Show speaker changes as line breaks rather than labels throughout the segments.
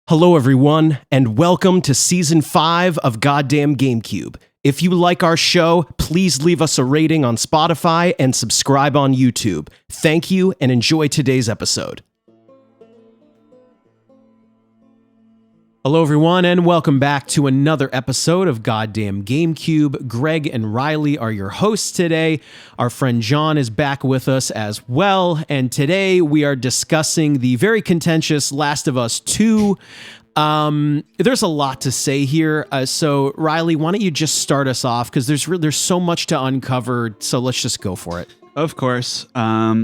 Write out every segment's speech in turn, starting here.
Hello, everyone, and welcome to Season 5 of Goddamn Gamecube. If you like our show, please leave us a rating on Spotify and subscribe on YouTube. Thank you, and enjoy today's episode. Hello, everyone, and welcome back to another episode of Goddamn Gamecube. Greg and Riley are your hosts today. Our friend John is back with us as well, and today we are discussing the very contentious Last of Us 2. There's a lot to say here, so Riley, why don't you just start us off, because there's so much to uncover, so let's just go for it.
Of course.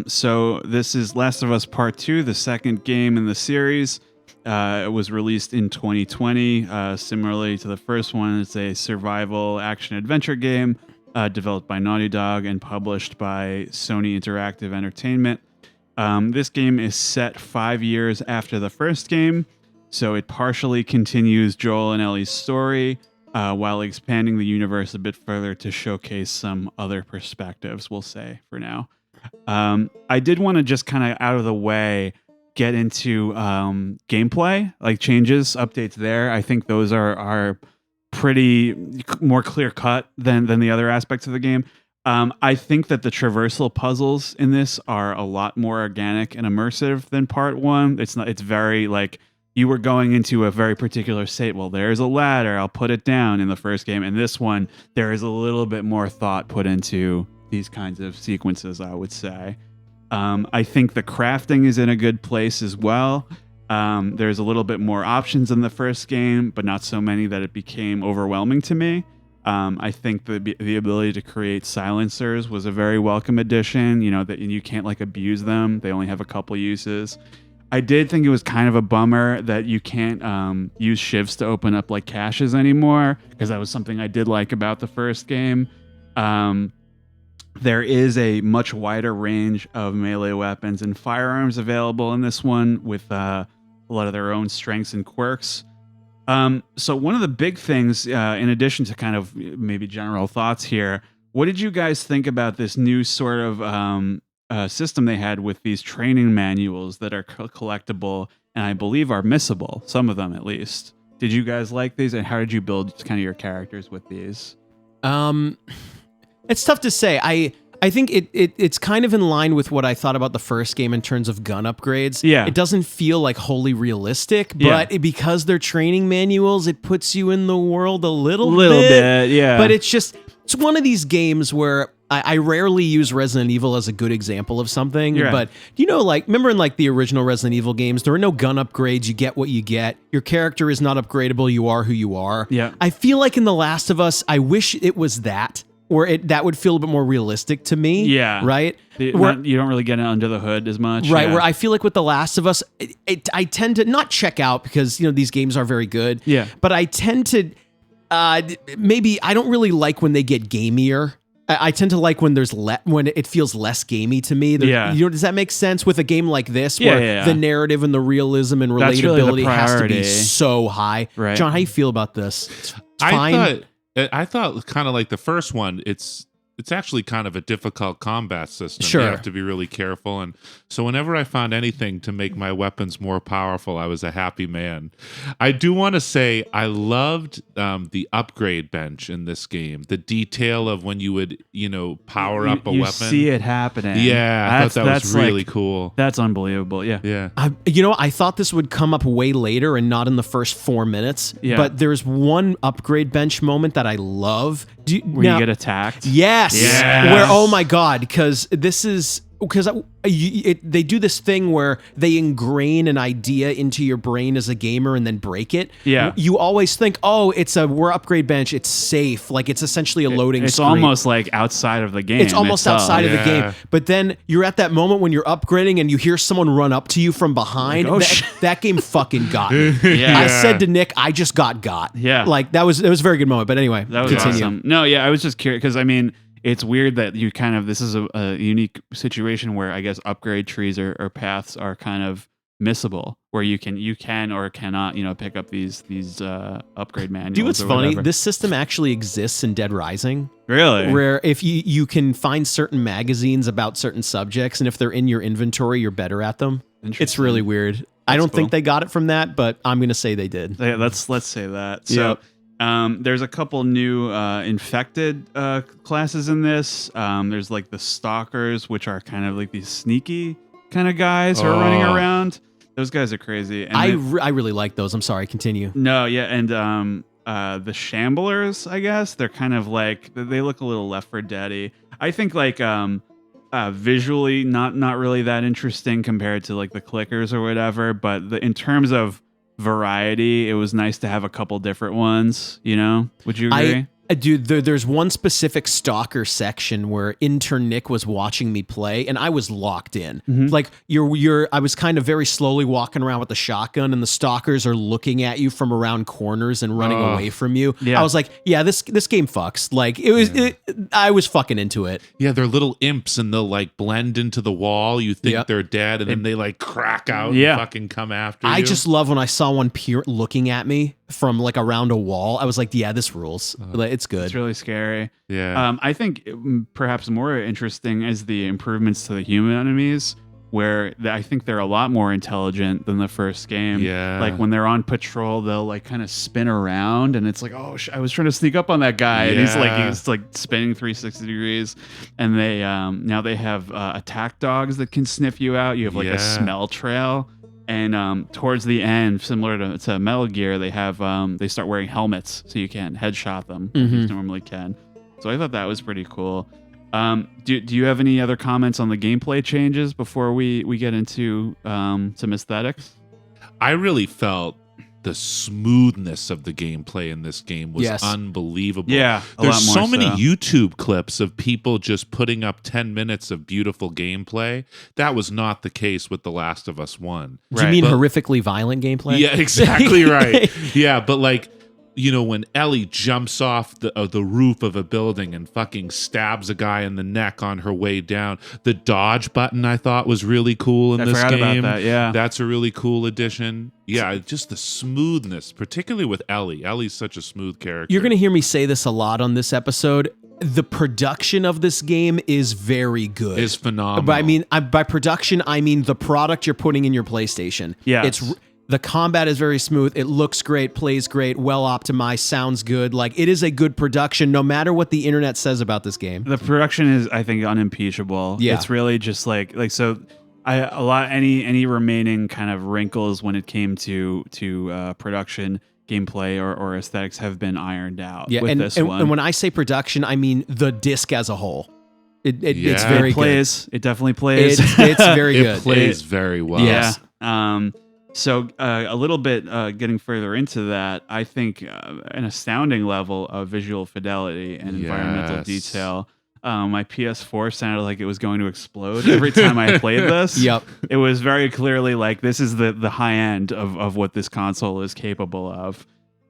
So this is Last of Us Part 2, the second game in the series. It was released in 2020. Similarly to the first one, it's a survival action-adventure game developed by Naughty Dog and published by Sony Interactive Entertainment. This game is set 5 years after the first game, so it partially continues Joel and Ellie's story while expanding the universe a bit further to showcase some other perspectives, we'll say, for now. I did want to just kind of out of the way get into gameplay, like changes, updates there. I think those are pretty more clear cut than the other aspects of the game. I think that the traversal puzzles in this are a lot more organic and immersive than part one. It's very like you were going into a very particular state. Well, there's a ladder, I'll put it down in the first game. And this one, there is a little bit more thought put into these kinds of sequences, I would say. I think the crafting is in a good place as well. There's a little bit more options in the first game, but not so many that it became overwhelming to me. I think the ability to create silencers was a very welcome addition, that you can't like abuse them. They only have a couple uses. I did think it was kind of a bummer that you can't use shivs to open up like caches anymore, because that was something I did like about the first game. There is a much wider range of melee weapons and firearms available in this one with a lot of their own strengths and quirks. So one of the big things, in addition to kind of maybe general thoughts here, what did you guys think about this new sort of system they had with these training manuals that are collectible and I believe are missable, some of them at least? Did you guys like these, and how did you build kind of your characters with these?
It's tough to say. I think it's kind of in line with what I thought about the first game in terms of gun upgrades.
Yeah.
It doesn't feel like wholly realistic, but because they're training manuals, it puts you in the world a little bit. Yeah. But it's one of these games where I rarely use Resident Evil as a good example of something, but remember in like the original Resident Evil games, there were no gun upgrades. You get what you get. Your character is not upgradable. You are who you are. Yeah. I feel like in The Last of Us, I wish it was that. Or that would feel a bit more realistic to me. Yeah. Right?
You don't really get it under the hood as much.
Right. Yeah. Where I feel like with The Last of Us, I tend to not check out because, these games are very good. Yeah. But I tend to, maybe I don't really like when they get gamier. I tend to like when when it feels less gamey to me. Does that make sense with a game like this where the narrative and the realism and relatability has to be so high? Right. John, how do you feel about this? It's fine.
I thought kind of like the first one, it's actually kind of a difficult combat system.
Sure.
You have to be really careful. And so whenever I found anything to make my weapons more powerful, I was a happy man. I do want to say I loved the upgrade bench in this game. The detail of when you would, power up a weapon.
You see it happening.
Yeah, I thought that was really cool.
That's unbelievable. Yeah.
Yeah.
I thought this would come up way later and not in the first 4 minutes. Yeah. But there's one upgrade bench moment that I love.
You get attacked?
Yes. Where, oh my God, because they do this thing where they ingrain an idea into your brain as a gamer and then break it. Yeah. You always think, we're upgrade bench, it's safe. Like it's essentially a loading screen.
It's almost like outside of the game.
It's almost outside of the game. But then you're at that moment when you're upgrading and you hear someone run up to you from behind. Like, that game fucking got me. I said to Nick, I just got. Yeah. Like it was a very good moment. But anyway,
that was awesome. No, yeah, I was just curious because it's weird that you this is a unique situation where I guess upgrade trees or paths are kind of missable, where you can or cannot, pick up these upgrade manuals.
Do what's funny? This system actually exists in Dead Rising.
Really?
Where if you can find certain magazines about certain subjects, and if they're in your inventory, you're better at them. It's really weird. I don't think they got it from that, but I'm going to say they did.
Yeah, let's say that. So there's a couple new infected classes in this. There's like the stalkers, which are kind of like these sneaky kind of guys who are running around. Those guys are crazy. And
I really like those. I'm sorry, continue.
No, yeah, and the shamblers, I guess, they're kind of like, they look a little Left 4 Dead-y. I think like visually not really that interesting compared to like the clickers or whatever, but in terms of variety, it was nice to have a couple different ones, you know? Would you agree?
Dude, there's one specific stalker section where intern Nick was watching me play, and I was locked in. Like I was kind of very slowly walking around with the shotgun, and the stalkers are looking at you from around corners and running away from you. Yeah. I was like, yeah, this game fucks. Like I was fucking into it.
Yeah, they're little imps, and they'll like blend into the wall. You think they're dead, and then they like crack out and fucking come after you.
I just love when I saw one peer looking at me from like around a wall. I was like, yeah, this rules. It's good.
It's really scary.
Yeah.
I think perhaps more interesting is the improvements to the human enemies, where I think they're a lot more intelligent than the first game.
Yeah.
Like when they're on patrol, they'll like kind of spin around, and it's like, oh, I was trying to sneak up on that guy, and he's like spinning 360 degrees. And they now they have attack dogs that can sniff you out. You have like a smell trail. And towards the end, similar to Metal Gear, they have they start wearing helmets so you can't headshot them like you normally can. So I thought that was pretty cool. Do you have any other comments on the gameplay changes before we get into some aesthetics?
I really felt the smoothness of the gameplay in this game was unbelievable.
Yeah,
there's so many YouTube clips of people just putting up 10 minutes of beautiful gameplay. That was not the case with The Last of Us 1.
Do you mean horrifically violent gameplay?
Yeah, exactly right. Yeah, but like, you know, when Ellie jumps off the roof of a building and fucking stabs a guy in the neck on her way down, the dodge button I thought was really cool in this game.
About that, yeah.
That's a really cool addition. Yeah, just the smoothness, particularly with Ellie. Ellie's such a smooth character.
You're going to hear me say this a lot on this episode. The production of this game is very good.
It's phenomenal.
But I mean, by production, I mean the product you're putting in your PlayStation.
Yeah.
The combat is very smooth. It looks great, plays great, well optimized, sounds good. Like, it is a good production, no matter what the internet says about this game.
The production is, I think, unimpeachable. Yeah. It's really just like so. Any remaining kind of wrinkles when it came to production, gameplay, or aesthetics have been ironed out.
Yeah,
with this one.
And when I say production, I mean the disc as a whole. It's very good.
It definitely plays.
It's very good.
It plays very well.
Yeah. So a little bit getting further into that, I think an astounding level of visual fidelity and environmental detail. My PS4 sounded like it was going to explode every time I played this.
Yep.
It was very clearly like this is the high end of what this console is capable of.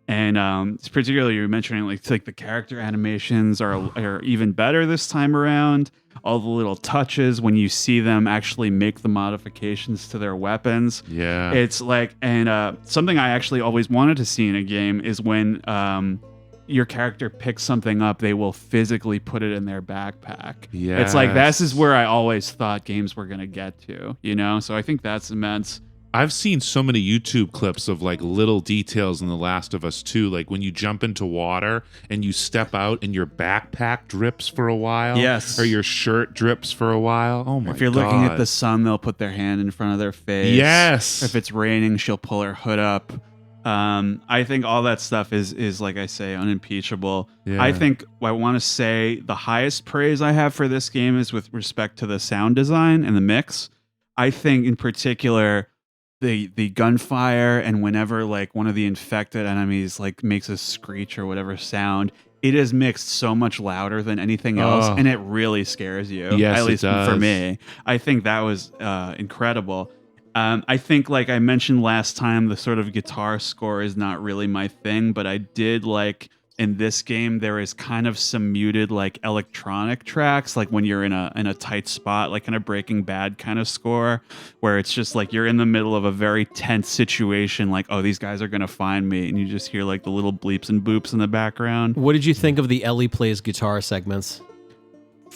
And it's particularly, you're mentioning like the character animations are even better this time around. All the little touches when you see them actually make the modifications to their weapons.
Yeah.
It's like, and something I actually always wanted to see in a game is when your character picks something up, they will physically put it in their backpack. Yeah. It's like, this is where I always thought games were going to get to, you know? So I think that's immense.
I've seen so many YouTube clips of like little details in The Last of Us 2, like when you jump into water and you step out and your backpack drips for a while.
Yes.
Or your shirt drips for a while. Oh my God.
If you're looking at the sun, they'll put their hand in front of their face.
Yes.
If it's raining, she'll pull her hood up. I think all that stuff is like I say, unimpeachable. Yeah. I think I want to say the highest praise I have for this game is with respect to the sound design and the mix. I think in particular, the gunfire and whenever like one of the infected enemies like makes a screech or whatever sound, it is mixed so much louder than anything else, and it really scares you.
Yes,
at least for me. I think that was incredible. I think, like I mentioned last time, the sort of guitar score is not really my thing, but I did like in this game there is kind of some muted like electronic tracks, like when you're in a tight spot, like in a Breaking Bad kind of score, where it's just like you're in the middle of a very tense situation, like, oh, these guys are gonna find me, and you just hear like the little bleeps and boops in the background.
What did you think of the Ellie Plays guitar segments?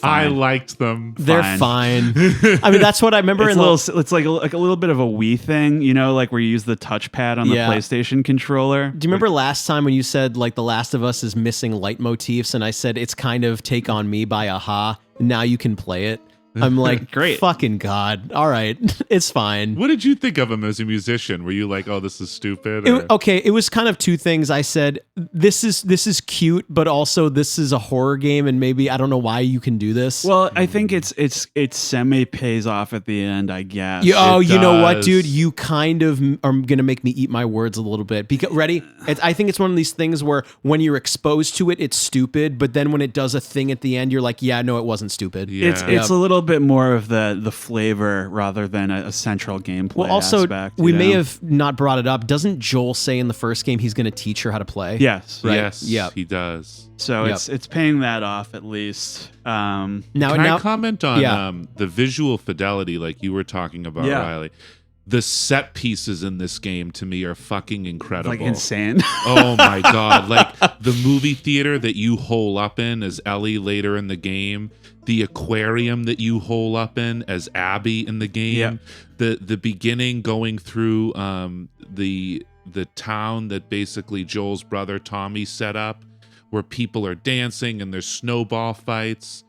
I liked them.
They're fine. I mean, that's what I remember.
It's like a little bit of a Wii thing, you know, like where you use the touchpad on the PlayStation controller.
Do you remember last time when you said like The Last of Us is missing leitmotifs, and I said it's kind of Take On Me by Aha. Now you can play it. I'm like, great, fucking God. All right, it's fine.
What did you think of him as a musician? Were you like, oh, this is stupid?
Okay, it was kind of two things. I said, this is cute, but also this is a horror game, and maybe I don't know why you can do this.
Well, I think it's semi pays off at the end, I guess.
You know what, dude? You kind of are gonna make me eat my words a little bit. Because ready? I think it's one of these things where when you're exposed to it, it's stupid, but then when it does a thing at the end, you're like, yeah, no, it wasn't stupid.
Yeah.
It's a little bit more of the flavor rather than a central gameplay.
Well, also,
aspect,
we may have not brought it up. Doesn't Joel say in the first game he's going to teach her how to play?
Yes.
Right? Yes, he does.
So it's paying that off at least.
Can I comment on the visual fidelity like you were talking about, Riley? The set pieces in this game to me are fucking incredible.
Like insane.
Oh my God. Like the movie theater that you hole up in as Ellie later in the game, the aquarium that you hole up in as Abby in the game, the beginning going through the town that basically Joel's brother Tommy set up, where people are dancing and there's snowball fights.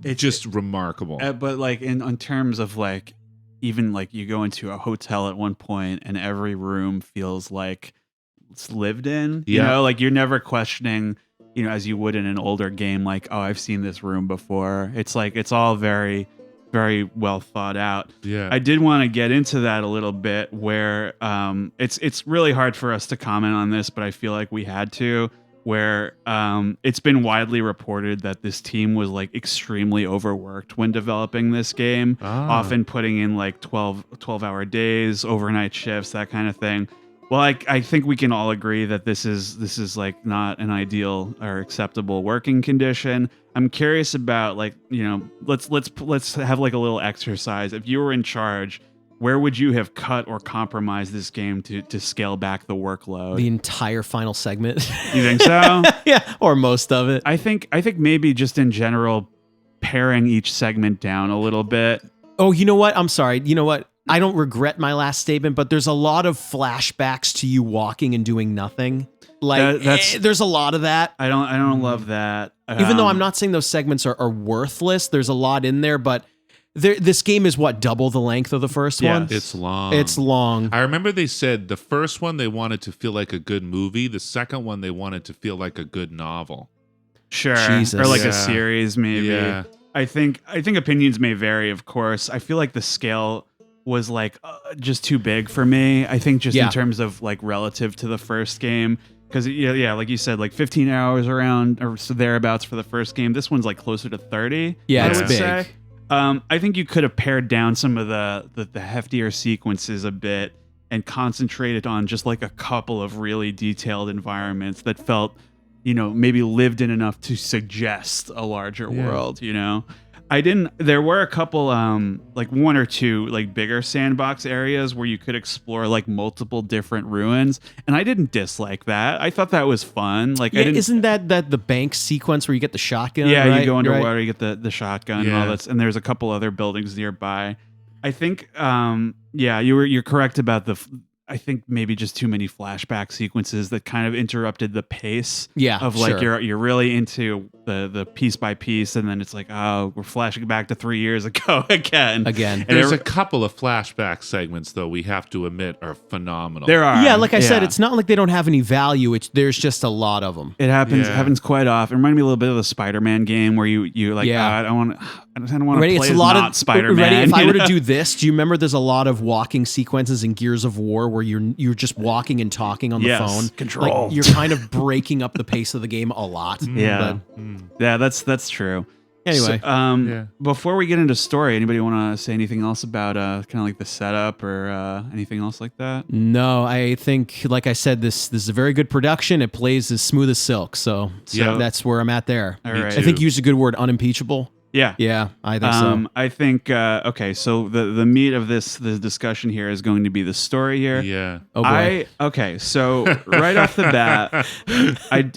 It's just remarkable.
But like in terms of like, even like you go into a hotel at one point and every room feels like it's lived in, you know, like you're never questioning, you know, as you would in an older game, like, oh, I've seen this room before. It's like, it's all very, very well thought out.
Yeah.
I did want to get into that a little bit where it's really hard for us to comment on this, but I feel like we had to, where it's been widely reported that this team was like extremely overworked when developing this game, often putting in like 12-hour days, overnight shifts, that kind of thing. Well, I think we can all agree that this is like not an ideal or acceptable working condition. I'm curious about like, you know, let's have like a little exercise. If you were in charge, where would you have cut or compromised this game to scale back the workload?
The entire final segment.
You think so?
Yeah, or most of it.
I think maybe just in general, paring each segment down a little bit.
Oh, you know what? I'm sorry. You know what? I don't regret my last statement, but there's a lot of flashbacks to you walking and doing nothing. Like there's a lot of that.
I don't love that.
Even though I'm not saying those segments are worthless, there's a lot in there, but this game is what, double the length of the first one?
It's long.
It's long.
I remember they said the first one they wanted to feel like a good movie. The second one they wanted to feel like a good novel.
Sure.
Jesus.
Or like a series maybe.
Yeah.
I think opinions may vary, of course. I feel like the scale was like just too big for me. I think just in terms of like relative to the first game. Because like you said, like 15 hours around or so thereabouts for the first game. This one's like closer to 30.
Yeah, it's big.
I think you could have pared down some of the heftier sequences a bit and concentrated on just like a couple of really detailed environments that felt, you know, maybe lived in enough to suggest a larger world, you know? There were a couple, like one or two like bigger sandbox areas where you could explore like multiple different ruins. And I didn't dislike that. I thought that was fun. Like,
isn't that the bank sequence where you get the shotgun?
Yeah,
right?
You go underwater, you get the shotgun and all that. And there's a couple other buildings nearby. I think, you're correct about I think maybe just too many flashback sequences that kind of interrupted the pace of like you're really into the piece by piece, and then it's like, oh, we're flashing back to 3 years ago again.
And
there's a couple of flashback segments though we have to admit are phenomenal.
There are.
Yeah, like I said, it's not like they don't have any value. There's just a lot of them.
It happens quite often. It reminded me a little bit of the Spider-Man game where you like, I don't want to play as Spider-Man.
Ready? If I were to do this, do you remember there's a lot of walking sequences in Gears of War where you're just walking and talking on the phone.
Control.
Like, you're kind of breaking up the pace of the game a lot.
Yeah, that's true.
Anyway,
before we get into story, anybody want to say anything else about kind of like the setup or anything else like that?
No, I think, like I said, this is a very good production. It plays as smooth as silk. So that's where I'm at there.
All right.
I think you used a good word, unimpeachable. Yeah, I think so.
I think okay, so the meat of the discussion here is going to be the story here.
Yeah.
Oh boy.
Okay, so right off the bat,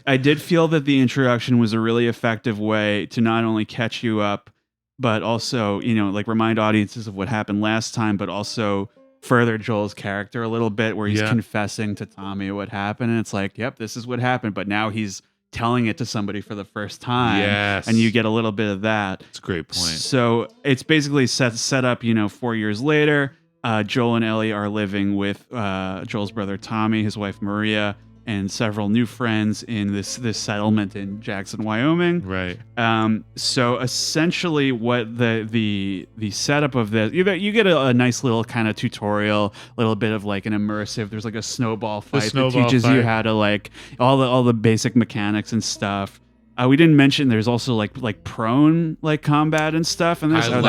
I did feel that the introduction was a really effective way to not only catch you up, but also, like remind audiences of what happened last time, but also further Joel's character a little bit, where he's confessing to Tommy what happened, and it's like, yep, this is what happened, but now he's telling it to somebody for the first time.
Yes.
And you get a little bit of that.
That's a great point.
So it's basically set up, 4 years later. Joel and Ellie are living with Joel's brother Tommy, his wife Maria, and several new friends in this settlement in Jackson, Wyoming.
Right.
So essentially, what the setup of this, you get a nice little kind of tutorial, a little bit of like an immersive. There's like a snowball fight that teaches you how to like all the basic mechanics and stuff. We didn't mention there's also like prone like combat and stuff, and there's
going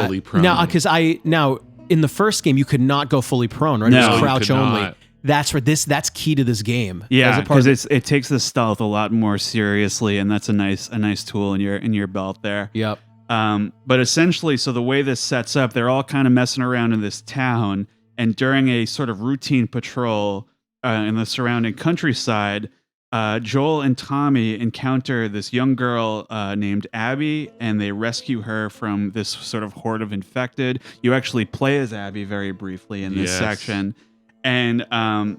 fully prone.
Now, because in the first game you could not go fully prone, right?
No,
it was crouch only.
not.
That's key to this game.
Yeah, because it takes the stealth a lot more seriously, and that's a nice tool in your belt there.
Yep.
But essentially, so the way this sets up, they're all kind of messing around in this town, and during a sort of routine patrol in the surrounding countryside, Joel and Tommy encounter this young girl named Abby, and they rescue her from this sort of horde of infected. You actually play as Abby very briefly in this section. And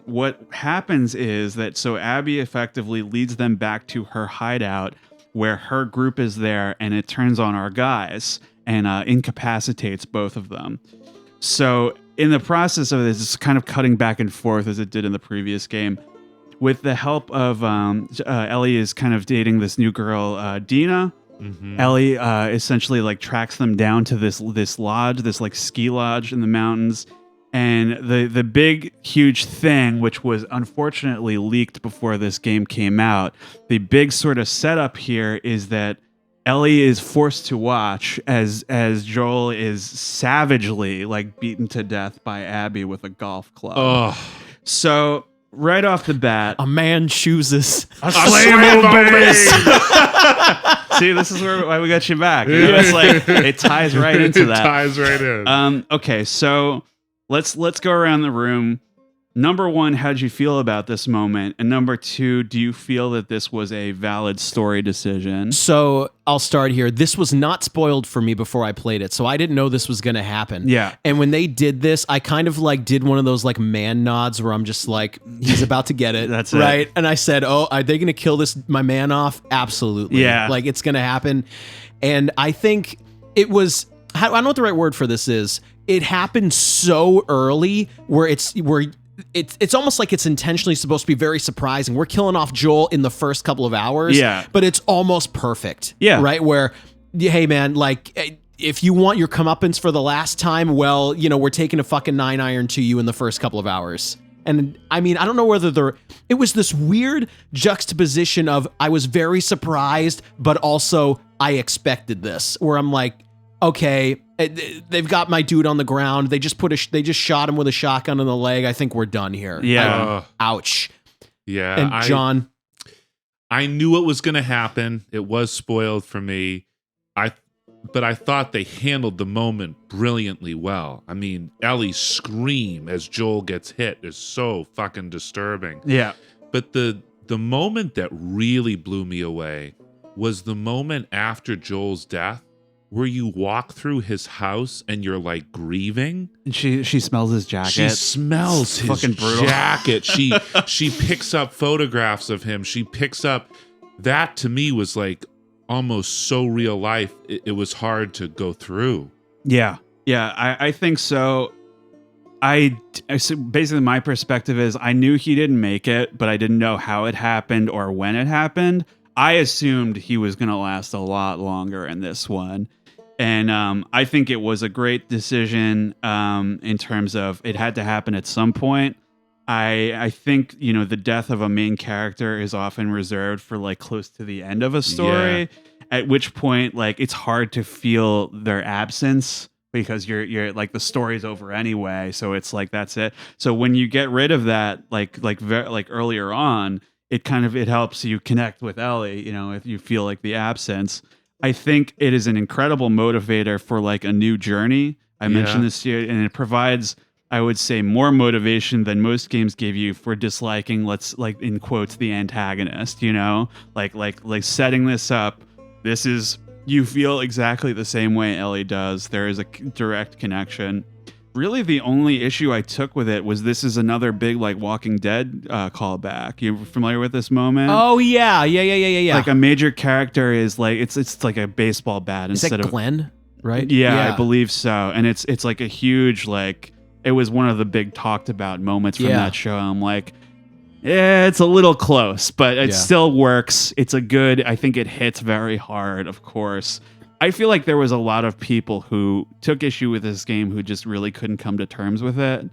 what happens is that so Abby effectively leads them back to her hideout where her group is there, and it turns on our guys and incapacitates both of them. So in the process of this, it's kind of cutting back and forth as it did in the previous game. With the help of Ellie is kind of dating this new girl, Dina. Mm-hmm. Ellie essentially like tracks them down to this lodge, this like ski lodge in the mountains. And the big, huge thing, which was unfortunately leaked before this game came out, the big sort of setup here is that Ellie is forced to watch as Joel is savagely like beaten to death by Abby with a golf club.
Oh.
So right off the bat,
a man chooses
a slave. See, this is why we got you back. It's like it ties right into that.
It ties right in.
Okay, so let's go around the room. Number one, how'd you feel about this moment? And number two, do you feel that this was a valid story decision?
So I'll start here. This was not spoiled for me before I played it, so I didn't know this was going to happen.
Yeah.
And when they did this, I kind of like did one of those like man nods where I'm just like, he's about to get it.
That's
right.
It.
And I said, oh, are they going to kill my man off? Absolutely.
Yeah.
Like it's going to happen. And I think it was, I don't know what the right word for this is. It happened so early where it's almost like it's intentionally supposed to be very surprising. We're killing off Joel in the first couple of hours, but it's almost perfect.
Yeah.
Right? Where, hey man, like if you want your comeuppance for the last time, well, we're taking a fucking 9-iron to you in the first couple of hours. And I mean, I don't know whether it was this weird juxtaposition of I was very surprised, but also I expected this, where I'm like, okay, they've got my dude on the ground. They just shot him with a shotgun in the leg. I think we're done here.
Yeah.
Ouch.
Yeah.
And John,
I knew it was going to happen. It was spoiled for me. But I thought they handled the moment brilliantly well. I mean, Ellie's scream as Joel gets hit is so fucking disturbing.
Yeah.
But the moment that really blew me away was the moment after Joel's death, where you walk through his house and you're like grieving.
And she smells his jacket.
She smells his
fucking brutal.
jacket. She picks up photographs of him. She picks up that, to me, was like almost so real life. It was hard to go through.
Yeah. I think so. Basically my perspective is I knew he didn't make it, but I didn't know how it happened or when it happened. I assumed he was going to last a lot longer in this one. And I think it was a great decision in terms of it had to happen at some point. I think, the death of a main character is often reserved for like close to the end of a story, at which point like it's hard to feel their absence because you're like the story's over anyway. So it's like, that's it. So when you get rid of that, like earlier on, it helps you connect with Ellie, if you feel like the absence. I think it is an incredible motivator for like a new journey. I mentioned this here, and it provides, I would say, more motivation than most games give you for disliking, let's like in quotes, the antagonist, you know, like setting this up. This is, you feel exactly the same way Ellie does. There is a direct connection. Really, the only issue I took with it was this is another big like Walking Dead callback. You familiar with this moment?
Oh yeah.
Like a major character is like it's like a baseball bat instead of
Glenn, right?
Yeah, I believe so. And it's like a huge like, it was one of the big talked about moments from that show. I'm like, yeah, it's a little close, but it still works. It's a good. I think it hits very hard. Of course. I feel like there was a lot of people who took issue with this game who just really couldn't come to terms with it.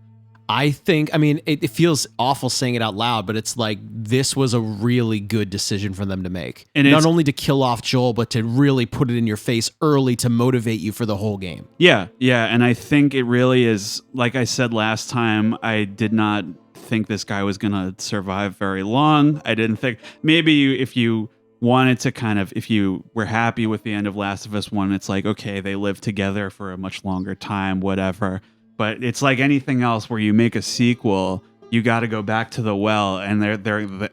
I mean, it feels awful saying it out loud, but it's like this was a really good decision for them to make. And not only to kill off Joel, but to really put it in your face early to motivate you for the whole game.
Yeah. And I think it really is, like I said last time, I did not think this guy was going to survive very long. I didn't think, maybe if you wanted to kind of, if you were happy with the end of Last of Us 1, it's like, okay, they lived together for a much longer time, whatever. But it's like anything else where you make a sequel, you got to go back to the well, and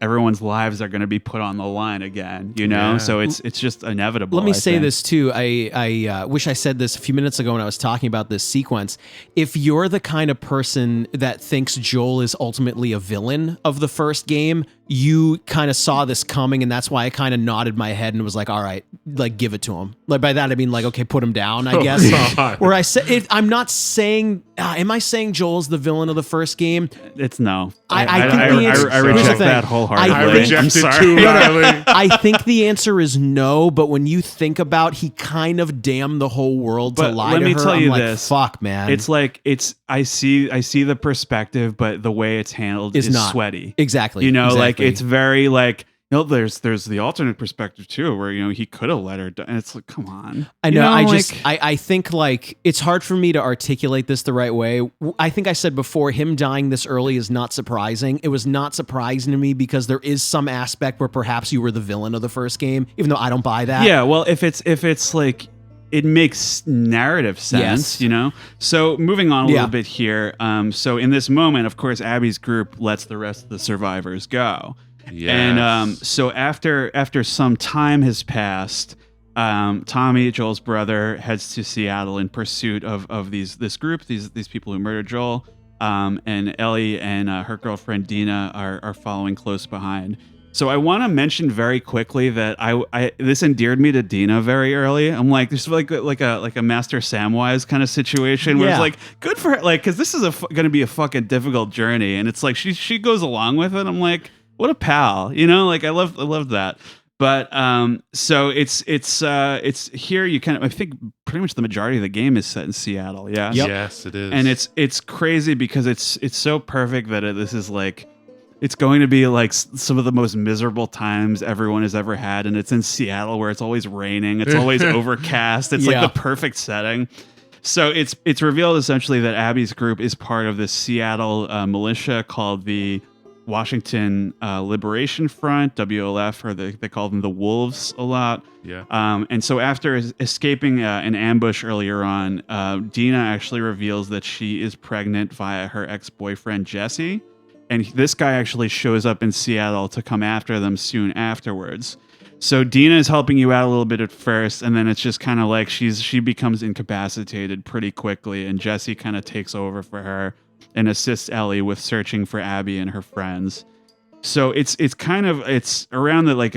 everyone's lives are going to be put on the line again, you know? Yeah. So it's just inevitable.
Let me say this too. I wish I said this a few minutes ago when I was talking about this sequence. If you're the kind of person that thinks Joel is ultimately a villain of the first game, you kind of saw this coming, and that's why I kind of nodded my head and was like, all right, like, give it to him. Like, by that I mean, like, okay, put him down, I guess. Where I said, I'm not saying, am I saying Joel's the villain of the first game?
It's no.
I
reject that wholeheartedly.
I reject it too, Riley.
I think the answer is no, but when you think about, he kind of damned the whole world to lie to her. Let me tell you this. Fuck, man.
It's like, I see the perspective, but the way it's handled is not sweaty.
Exactly.
You know, like, it's very like, you know, there's the alternate perspective too, where, you know, he could have let her die. And it's like, come on.
I know. I think like it's hard for me to articulate this the right way. I think I said before, him dying this early is not surprising. It was not surprising to me because there is some aspect where perhaps you were the villain of the first game, even though I don't buy that.
Yeah. Well, if it's like, it makes narrative sense, you know? So moving on a little bit here. So in this moment, of course, Abby's group lets the rest of the survivors go. Yes. And so after some time has passed, Tommy, Joel's brother, heads to Seattle in pursuit of this group, these people who murdered Joel. And Ellie and her girlfriend Dina are following close behind. So I want to mention very quickly that I this endeared me to Dina very early. I'm like, this is like a Master Samwise kind of situation where it's like, good for her, like, because this is going to be a fucking difficult journey, and it's like she goes along with it. I'm like, what a pal, you know? Like I love that. But so it's here. You kind of, I think pretty much the majority of the game is set in Seattle. Yeah.
Yep. Yes, it is.
And it's crazy because it's so perfect that this is like, it's going to be like some of the most miserable times everyone has ever had. And it's in Seattle where it's always raining. It's always overcast. It's like the perfect setting. So it's revealed essentially that Abby's group is part of this Seattle militia called the Washington Liberation Front, WLF, or they call them the Wolves a lot.
Yeah.
And so after escaping an ambush earlier on, Dina actually reveals that she is pregnant via her ex-boyfriend, Jesse. And this guy actually shows up in Seattle to come after them soon afterwards. So Dina is helping you out a little bit at first, and then it's just kind of like she becomes incapacitated pretty quickly, and Jesse kind of takes over for her and assists Ellie with searching for Abby and her friends. So it's around the like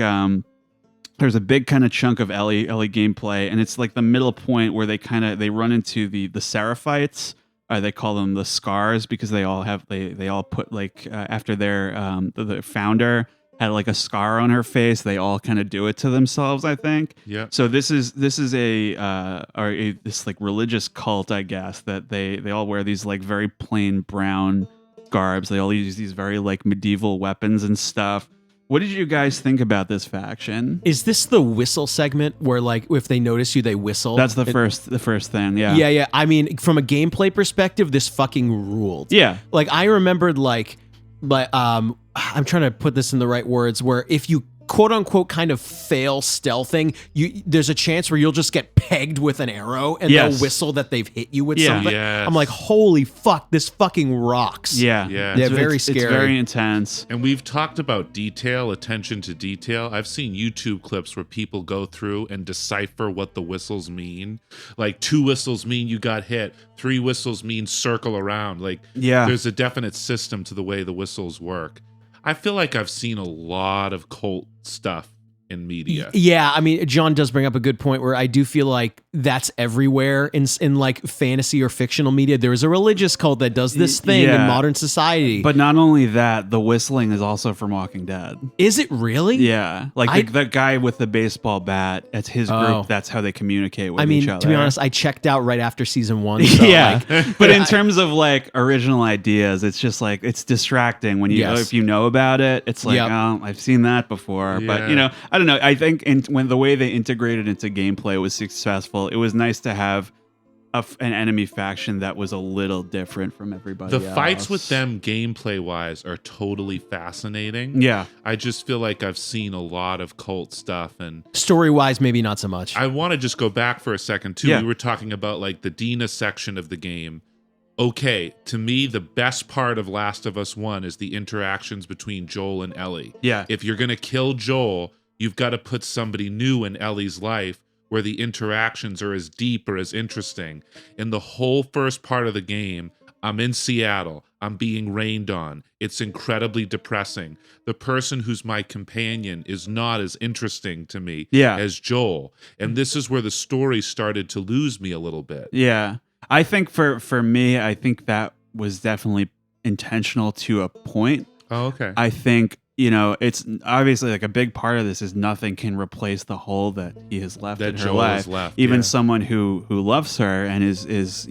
there's a big kind of chunk of Ellie gameplay, and it's like the middle point where they run into the Seraphites. They call them the Scars because they all put like after their the founder had like a scar on her face, they all kind of do it to themselves, I think.
Yeah.
So this is this like religious cult, I guess, that they all wear these like very plain brown garbs. They all use these very like medieval weapons and stuff. What did you guys think about this faction?
Is this the whistle segment where like if they notice you, they whistle?
That's the first thing, yeah.
Yeah. I mean, from a gameplay perspective, this fucking ruled.
Yeah.
Like I remembered I'm trying to put this in the right words, where if you quote unquote kind of fail stealthing, there's a chance where you'll just get pegged with an arrow and they'll whistle that they've hit you with something.
Yes.
I'm like, holy fuck, this fucking rocks.
Yeah.
They're very scary.
It's very intense.
And we've talked about detail, attention to detail. I've seen YouTube clips where people go through and decipher what the whistles mean. Like 2 whistles mean you got hit, 3 whistles mean circle around. Like there's a definite system to the way the whistles work. I feel like I've seen a lot of cult stuff in media.
Yeah, I mean, John does bring up a good point where I do feel like that's everywhere in like fantasy or fictional media. There is a religious cult that does this thing in modern society.
But not only that, the whistling is also from Walking Dead.
Is it really?
Yeah, like the guy with the baseball bat. That's his group. That's how they communicate with each other.
To be honest, I checked out right after season 1. So
but in terms of like original ideas, it's just like it's distracting when you if you know about it. It's like oh, I've seen that before. Yeah. But I don't know. I think when the way they integrated into gameplay was successful, it was nice to have an enemy faction that was a little different from everybody else.
The fights with them gameplay wise are totally fascinating.
Yeah.
I just feel like I've seen a lot of cult stuff, and
story wise, maybe not so much.
I want to just go back for a second too. We were talking about like the Dina section of the game. Okay, to me, the best part of Last of Us 1 is the interactions between Joel and Ellie.
Yeah.
If you're going to kill Joel, you've got to put somebody new in Ellie's life where the interactions are as deep or as interesting. In the whole first part of the game, I'm in Seattle. I'm being rained on. It's incredibly depressing. The person who's my companion is not as interesting to me as Joel. And this is where the story started to lose me a little bit.
Yeah. I think for me, I think that was definitely intentional to a point.
Oh, okay.
I think, it's obviously like a big part of this is nothing can replace the hole that he has left in her life. Even someone who loves her and is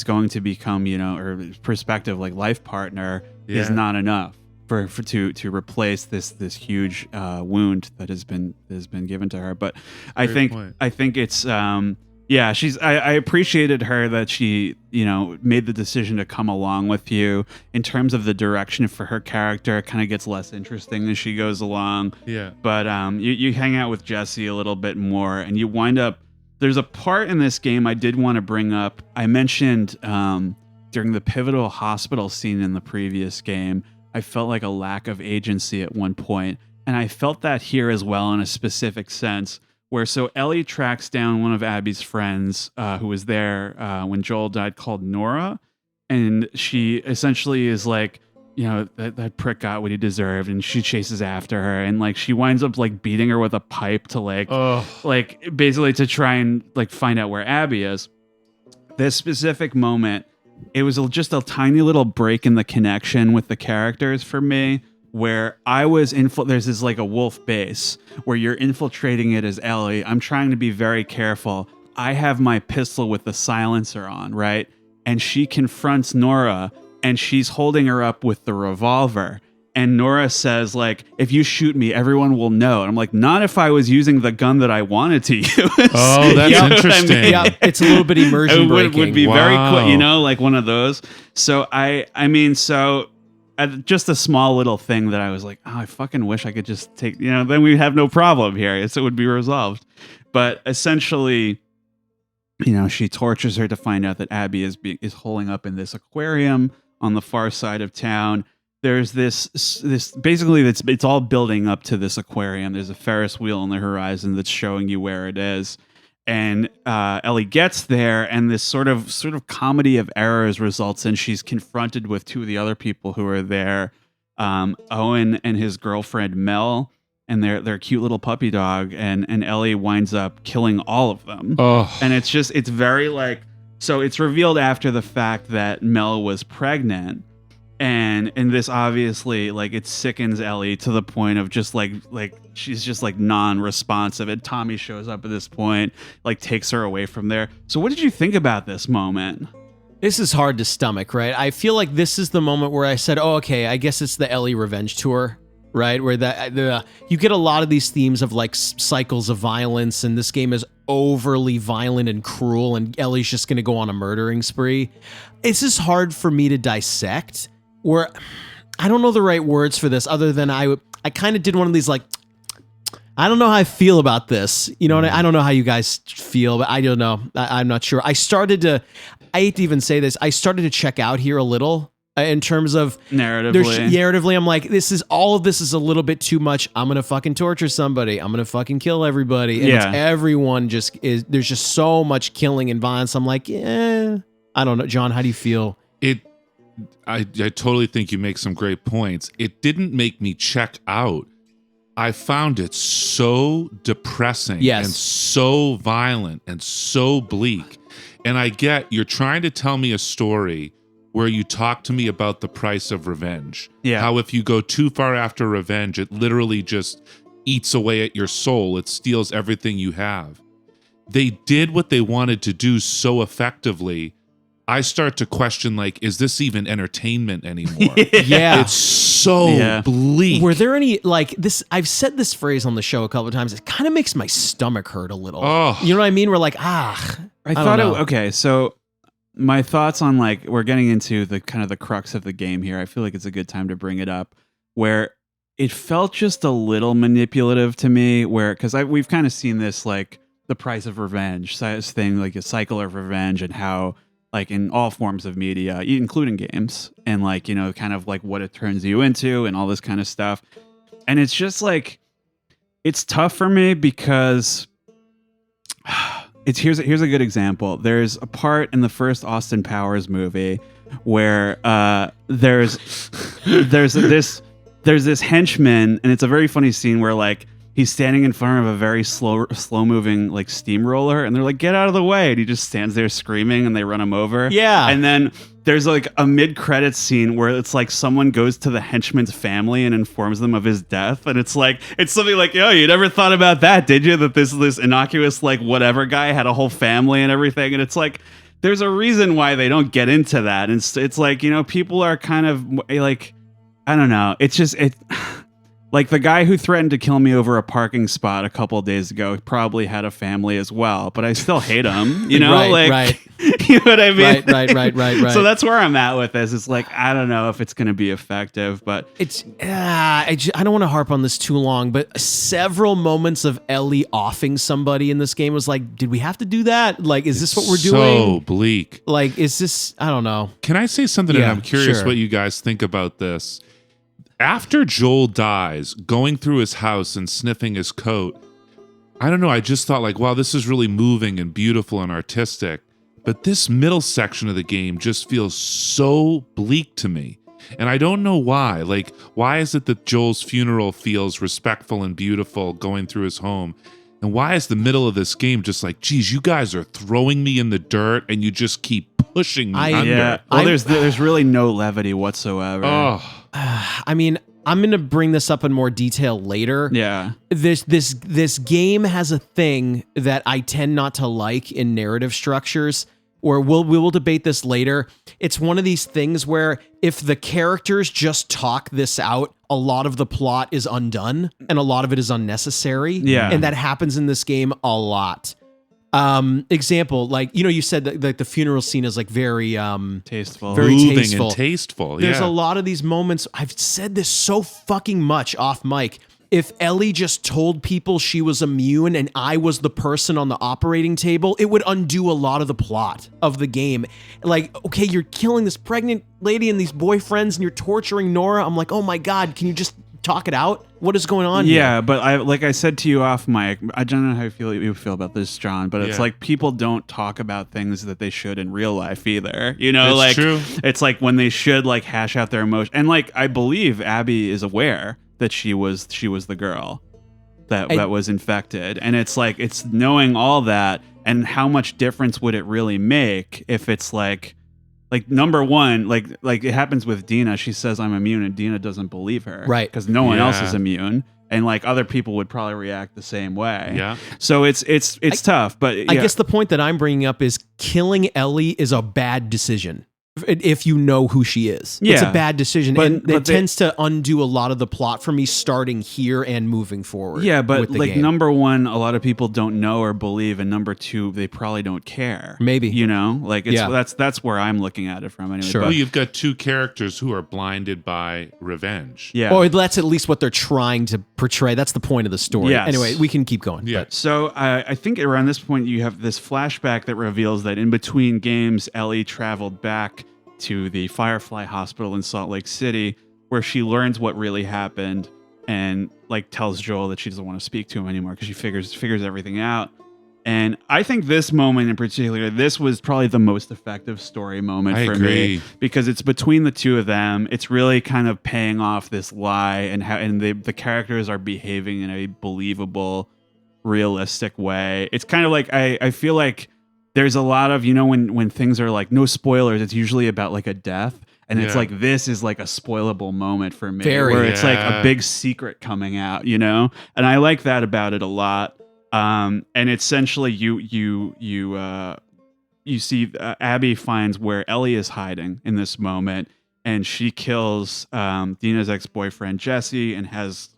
going to become, her prospective like life partner is not enough to replace this huge wound that has been given to her. But I think it's I appreciated her that she, made the decision to come along with you. In terms of the direction for her character, it kind of gets less interesting as she goes along.
Yeah.
But you hang out with Jesse a little bit more, and you wind up. There's a part in this game I did want to bring up. I mentioned during the pivotal hospital scene in the previous game, I felt like a lack of agency at one point, and I felt that here as well in a specific sense. So Ellie tracks down one of Abby's friends who was there when Joel died, called Nora, and she essentially is like, that prick got what he deserved, and she chases after her, and like she winds up like beating her with a pipe to like basically to try and like find out where Abby is. This specific moment, it was just a tiny little break in the connection with the characters for me, where I was there's this like a wolf base where you're infiltrating it as Ellie. I'm trying to be very careful. I have my pistol with the silencer on, right? And she confronts Nora, and she's holding her up with the revolver. And Nora says, like, if you shoot me, everyone will know. And I'm like, not if I was using the gun that I wanted to use.
Oh, that's interesting.
I mean? Yeah, it's a little bit immersion breaking.
It would be very quick, like one of those. So just a small little thing that I was like, oh, I fucking wish I could just take, then we have no problem here. It would be resolved. But essentially, she tortures her to find out that Abby is holing up in this aquarium on the far side of town. There's this basically it's all building up to this aquarium. There's a Ferris wheel on the horizon that's showing you where it is. And Ellie gets there, and this sort of comedy of errors results in she's confronted with 2 of the other people who are there, Owen and his girlfriend Mel, and their cute little puppy dog, and Ellie winds up killing all of them.
Oh.
And it's very like, so it's revealed after the fact that Mel was pregnant. And this obviously, like, it sickens Ellie to the point of just like she's just like non-responsive. And Tommy shows up at this point, like takes her away from there. So what did you think about this moment?
This is hard to stomach, right? I feel like this is the moment where I said, oh, okay, I guess it's the Ellie revenge tour, right? Where you get a lot of these themes of like cycles of violence, and this game is overly violent and cruel, and Ellie's just going to go on a murdering spree. It's just hard for me to dissect. Where I don't know the right words for this, other than I kind of did one of these like, I don't know how I feel about this. You know, I don't know how you guys feel, but I don't know. I'm not sure. I hate to even say this, I started to check out here a little in terms of narratively. I'm like, all of this is a little bit too much. I'm going to fucking torture somebody. I'm going to fucking kill everybody. And it's everyone there's just so much killing and violence. I'm like, I don't know. John, how do you feel?
I totally think you make some great points. It didn't make me check out. I found it so depressing and so violent and so bleak. And I get you're trying to tell me a story where you talk to me about the price of revenge. Yeah. How if you go too far after revenge, it literally just eats away at your soul. It steals everything you have. They did what they wanted to do so effectively. I start to question, like, is this even entertainment anymore?
Yeah.
It's so bleak.
Were there any, like, this, I've said this phrase on the show a couple of times, it kind of makes my stomach hurt a little. Oh. You know what I mean? We're like,
okay, so my thoughts on, like, we're getting into the kind of the crux of the game here. I feel like it's a good time to bring it up, where it felt just a little manipulative to me, because we've kind of seen this, like, the price of revenge thing, like a cycle of revenge, and how, like, in all forms of media, including games, and, like, you know, kind of like what it turns you into and all this kind of stuff. And it's just like, it's tough for me because here's a good example. There's a part in the first Austin Powers movie where there's this henchman, and it's a very funny scene where, like, he's standing in front of a very slow moving, like, steamroller, and they're like, get out of the way. And he just stands there screaming, and they run him over.
Yeah.
And then there's, like, a mid-credits scene where it's like someone goes to the henchman's family and informs them of his death. And it's like, it's something like, yo, you never thought about that, did you? That this innocuous, like, whatever guy had a whole family and everything. And it's like, there's a reason why they don't get into that. And it's like, you know, people are kind of like, I don't know. It's just, like, the guy who threatened to kill me over a parking spot a couple of days ago probably had a family as well, but I still hate him, you know?
Right.
You know what I mean?
Right.
So that's where I'm at with this. It's like, I don't know if it's going to be effective, but
I don't want to harp on this too long, but several moments of Ellie offing somebody in this game was like, did we have to do that? Like, is this what we're doing?
So bleak.
Like, is this, I don't know.
Can I say something? And I'm curious what you guys think about this. After Joel dies, going through his house and sniffing his coat, I don't know, I just thought, like, wow, this is really moving and beautiful and artistic. But this middle section of the game just feels so bleak to me. And I don't know why. Like, why is it that Joel's funeral feels respectful and beautiful going through his home? And why is the middle of this game just like, geez, you guys are throwing me in the dirt and you just keep pushing me under?
Yeah. Well, there's really no levity whatsoever.
Oh.
I mean, I'm going to bring this up in more detail later.
Yeah.
This game has a thing that I tend not to like in narrative structures, or we will debate this later. It's one of these things where if the characters just talk this out, a lot of the plot is undone and a lot of it is unnecessary.
Yeah.
And that happens in this game a lot. Example, like, you know, you said that, like, the funeral scene is, like, very
tasteful,
very
moving
tasteful.
And tasteful.
There's a lot of these moments. I've said this so fucking much off mic. If Ellie just told people she was immune and I was the person on the operating table, it would undo a lot of the plot of the game. Like, okay, you're killing this pregnant lady and these boyfriends and you're torturing Nora. I'm like, oh my God, can you just talk it out? What is going on here?
Yeah, but like I said to you off mic, I don't know how you feel about this, John, but it's like people don't talk about things that they should in real life either. You know,
it's true.
It's like when they should, like, hash out their emotion. And, like, I believe Abby is aware that she was the girl that was infected. And it's like, it's knowing all that, and how much difference would it really make if it's like number one, like it happens with Dina. She says I'm immune, and Dina doesn't believe her,
right?
Because no one else is immune, and, like, other people would probably react the same way.
Yeah.
So it's tough, but
I guess the point that I'm bringing up is killing Ellie is a bad decision. if you know who she is. It's a bad decision, and it tends to undo a lot of the plot for me starting here and moving forward.
Yeah, but like game. Number one, a lot of people don't know or believe, and number two, they probably don't care.
Maybe,
you know, like that's where I'm looking at it from. Anyway,
sure.
Well, you've got two characters who are blinded by revenge.
Yeah,
or that's at least what they're trying to portray. That's the point of the story.
Yes.
Anyway, we can keep going.
Yeah.
So I think around this point, you have this flashback that reveals that in between games, Ellie traveled back to the Firefly Hospital in Salt Lake City, where she learns what really happened and like tells Joel that she doesn't want to speak to him anymore because she figures everything out. And I think this moment in particular, this was probably the most effective story moment for me because it's between the two of them. It's really kind of paying off this lie and the characters are behaving in a believable, realistic way. It's kind of like I feel like there's a lot of, you know, when things are like no spoilers, it's usually about like a death. And it's like, this is like a spoilable moment for me where it's like a big secret coming out, you know? And I like that about it a lot. And essentially you see Abby finds where Ellie is hiding in this moment, and she kills Dina's ex-boyfriend Jesse and has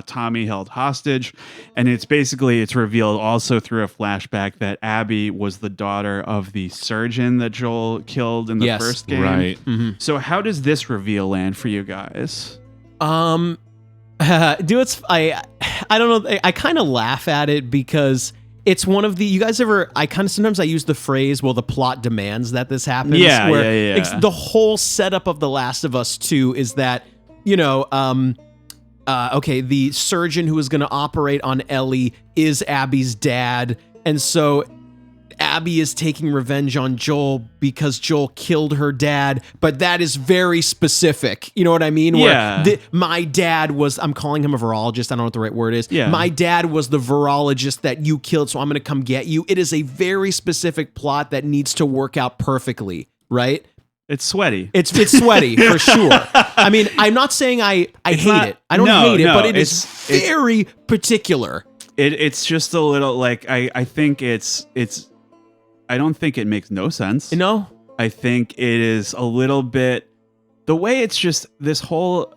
Tommy held hostage. And it's revealed also through a flashback that Abby was the daughter of the surgeon that Joel killed in the first game.
Right.
Mm-hmm.
So how does this reveal land for you guys?
I don't know. I kind of laugh at it because it's one of the, you guys ever, sometimes I use the phrase, well, the plot demands that this happens.
Yeah.
The whole setup of The Last of Us 2 is that, you know, the surgeon who is going to operate on Ellie is Abby's dad. And so Abby is taking revenge on Joel because Joel killed her dad, but that is very specific. You know what I mean?
Yeah.
Where my dad was, I'm calling him a virologist. I don't know what the right word is.
Yeah.
My dad was the virologist that you killed, so I'm going to come get you. It is a very specific plot that needs to work out perfectly, right?
It's sweaty.
It's sweaty for sure. I mean, I'm not saying I hate it. I don't hate it, but it's very particular.
It's just a little like I think it's I don't think it makes no sense.
No?
I think it is a little bit the way it's just this whole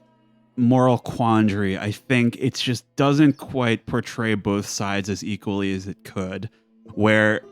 moral quandary. I think it just doesn't quite portray both sides as equally as it could. Where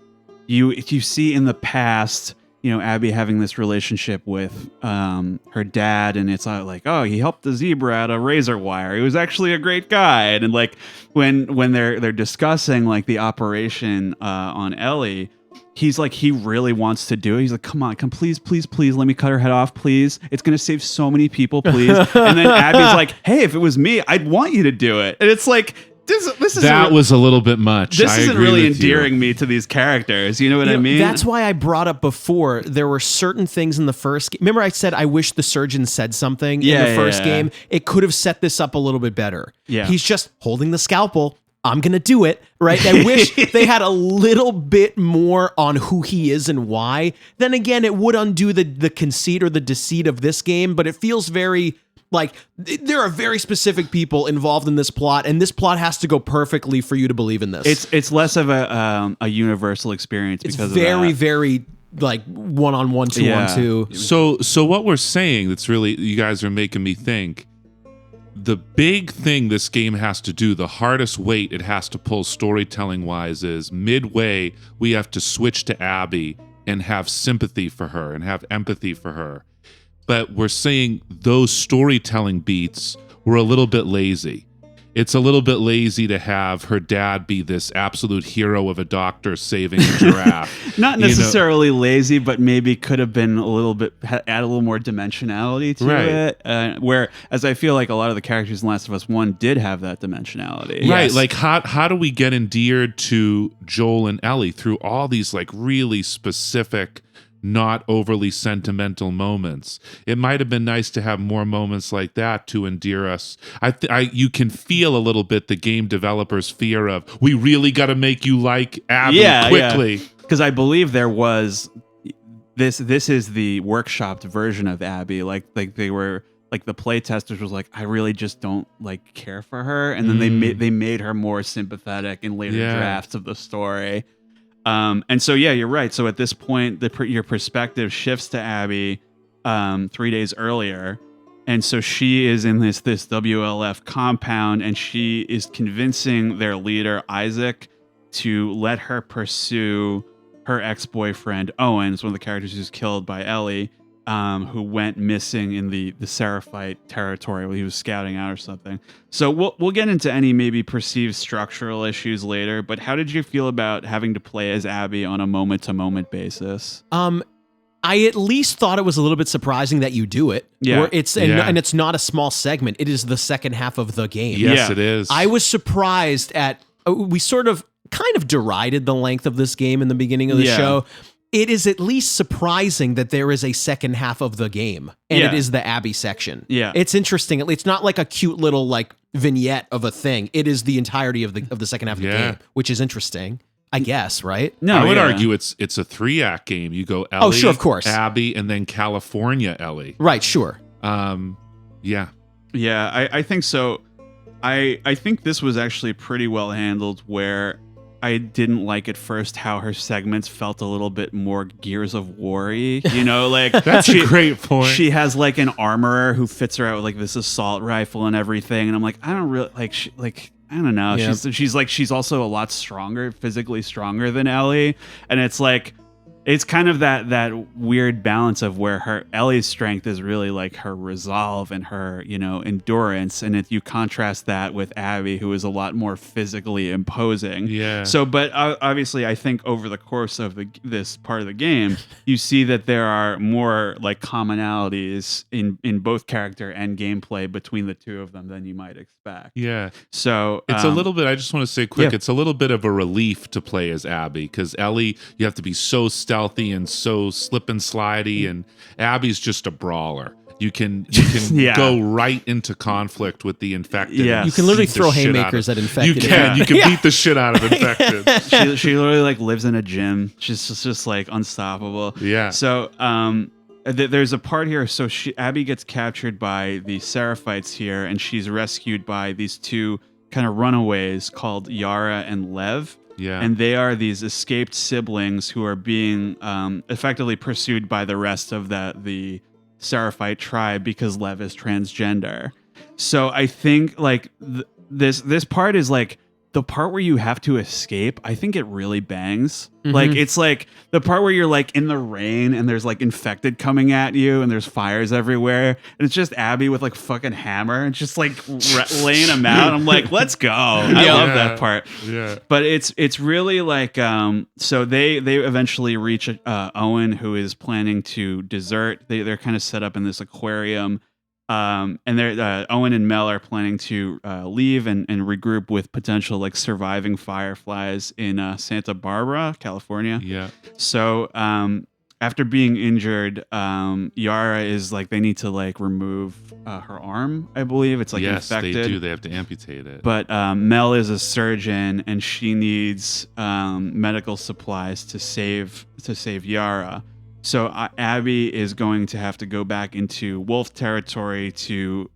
you see in the past, you know, Abby having this relationship with her dad, and it's like, oh, he helped the zebra out of razor wire. He was actually a great guy. And like when they're discussing like the operation on Ellie, he's like, he really wants to do it. He's like, come on, please, let me cut her head off, please. It's going to save so many people, please. And then Abby's like, hey, if it was me, I'd want you to do it. And it's like, this is
was a little bit much.
This isn't really endearing me to these characters. You know what I mean?
That's why I brought up before, there were certain things in the first game. Remember I said, I wish the surgeon said something in the first game. It could have set this up a little bit better.
Yeah.
He's just holding the scalpel. I'm going to do it, right? I wish they had a little bit more on who he is and why. Then again, it would undo the conceit or the deceit of this game, but it feels very like there are very specific people involved in this plot, and this plot has to go perfectly for you to believe in this.
It's less of a universal experience because of that.
It's very like one-on-one, two-on-two.
So what we're saying, that's really, you guys are making me think, the big thing this game has to do, the hardest weight it has to pull storytelling wise, is midway we have to switch to Abby and have sympathy for her and have empathy for her. But we're saying those storytelling beats were a little bit lazy. It's a little bit lazy to have her dad be this absolute hero of a doctor saving a giraffe.
Not necessarily lazy, but maybe could have been a little bit, add a little more dimensionality to it. Where, as I feel like a lot of the characters in Last of Us 1 did have that dimensionality.
Right, yes. Like how do we get endeared to Joel and Ellie through all these like really specific, not overly sentimental moments? It might have been nice to have more moments like that to endear us. You can feel a little bit the game developers' fear of, we really got to make you like Abby quickly.
Because I believe there was this is the workshopped version of Abby. Like they were like, the play testers was like, I really just don't like care for her, and then they made her more sympathetic in later drafts of the story. And so, yeah, you're right. So at this point, your perspective shifts to Abby, 3 days earlier. And so she is in this WLF compound, and she is convincing their leader, Isaac, to let her pursue her ex-boyfriend, Owen, one of the characters who's killed by Ellie, who went missing in the Seraphite territory while he was scouting out or something. So we'll get into any maybe perceived structural issues later, but how did you feel about having to play as Abby on a moment-to-moment basis?
I at least thought it was a little bit surprising that you do it.
Yeah.
And it's not a small segment. It is the second half of the game.
Yes, it is.
I was surprised at, we sort of kind of derided the length of this game in the beginning of the show. It is at least surprising that there is a second half of the game, and it is the Abby section.
Yeah.
It's interesting. It's not like a cute little like vignette of a thing. It is the entirety of the second half of the game, which is interesting. I guess, right?
No, I would argue it's a 3-act game. You go Ellie,
sure, of course.
Abby, and then California Ellie.
Right, sure.
Yeah, I think so. I think this was actually pretty well handled, where I didn't like at first how her segments felt a little bbit more Gears of War-y, like
that's a great point.
She has like an armorer who fits her out with like this assault rifle and everything, and I'm like, I don't really I don't know. Yeah. She's also a lot stronger, physically stronger than Ellie, and it's like it's kind of that weird balance of where her Ellie's strength is really like her resolve and her endurance, and if you contrast that with Abby, who is a lot more physically imposing.
Yeah.
So, but obviously, I think over the course of this part of the game, you see that there are more like commonalities in both character and gameplay between the two of them than you might expect.
Yeah.
So
it's a little bit. I just want to say quick. Yeah. It's a little bit of a relief to play as Abby, because Ellie, you have to be so stealthy and so slip and slidey, and Abby's just a brawler. You can go right into conflict with the infected.
Yeah,
you can literally throw haymakers at infected.
You can beat the shit out of infected.
She literally like lives in a gym. She's just like unstoppable.
Yeah.
So there's a part here. So Abby gets captured by the Seraphites here, and she's rescued by these two kind of runaways called Yara and Lev.
Yeah.
And they are these escaped siblings who are being effectively pursued by the rest of the Seraphite tribe because Lev is transgender. So I think like this part is like the part where you have to escape. I think it really bangs. Mm-hmm. Like it's like the part where you're like in the rain and there's like infected coming at you and there's fires everywhere, and it's just Abby with like fucking hammer and just like laying them out. I'm like, let's go. I love that part.
Yeah.
But it's really like so they eventually reach Owen, who is planning to desert. They're kind of set up in this aquarium. And they're Owen and Mel are planning to leave and regroup with potential like surviving fireflies in Santa Barbara, California.
Yeah.
So after being injured, Yara is like they need to like remove her arm. I believe it's like infected.
Yes, they do. They have to amputate it.
But Mel is a surgeon, and she needs medical supplies to save Yara. So Abby is going to have to go back into wolf territory to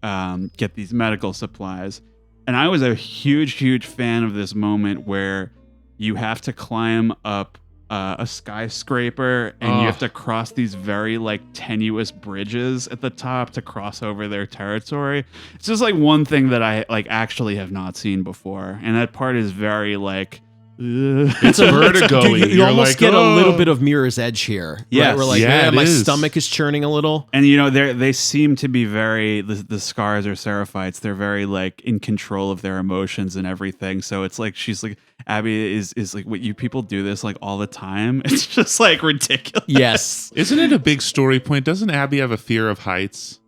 get these medical supplies. And I was a huge fan of this moment where you have to climb up a skyscraper and you have to cross these very like tenuous bridges at the top to cross over their territory. It's just like one thing that I like actually have not seen before. And that part is very like...
It's a vertigo.
You almost like, get a little bit of Mirror's Edge here.
Yeah,
right? We're like, my stomach is churning a little.
And they seem to be very the Scars or Seraphites. They're very like in control of their emotions and everything. So it's like she's like Abby is like, what, you people do this like all the time? It's just like ridiculous.
Yes,
isn't it a big story point? Doesn't Abby have a fear of heights?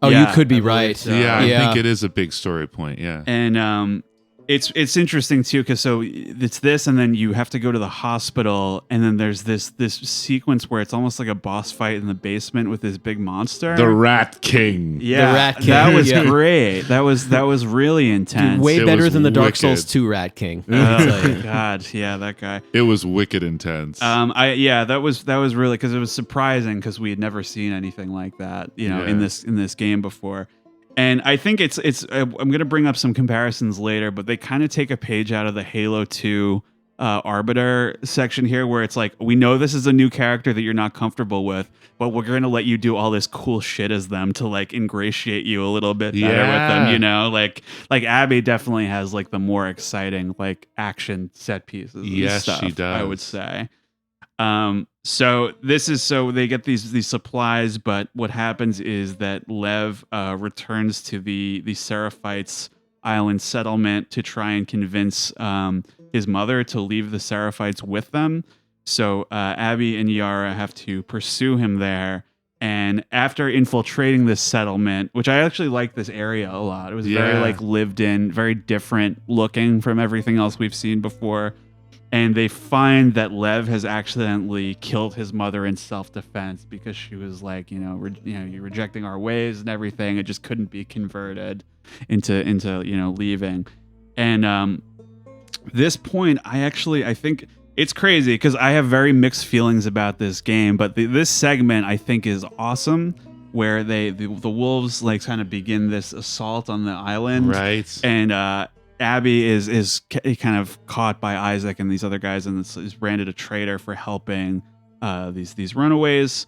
Oh, you could be right.
So. Yeah, I think it is a big story point. Yeah,
and It's interesting too, because so it's this, and then you have to go to the hospital, and then there's this sequence where it's almost like a boss fight in the basement with this big monster,
the Rat King.
Yeah,
the Rat King.
That was great. That was really intense.
Dude, way better than the Dark Souls 2 Rat King.
Oh God, yeah, that guy.
It was wicked intense.
That was really, because it was surprising, because we had never seen anything like that, in this game before. And I think it's I'm going to bring up some comparisons later, but they kind of take a page out of the Halo 2 arbiter section here where it's like, we know this is a new character that you're not comfortable with, but we're going to let you do all this cool shit as them to like ingratiate you a little bit better with them, you know? Like Abby definitely has like the more exciting like action set pieces and stuff,
she does.
I would say. So they get these supplies, but what happens is that Lev returns to the Seraphites island settlement to try and convince his mother to leave the Seraphites with them. So Abby and Yara have to pursue him there. And after infiltrating this settlement, which I actually like this area a lot, it was very like lived in, very different looking from everything else we've seen before. And they find that Lev has accidentally killed his mother in self-defense because she was like, you're rejecting our ways and everything. It just couldn't be converted into leaving. And this point, I think it's crazy because I have very mixed feelings about this game. But this segment I think is awesome, where the wolves like kind of begin this assault on the island,
right?
And Abby is kind of caught by Isaac and these other guys, and is branded a traitor for helping these runaways.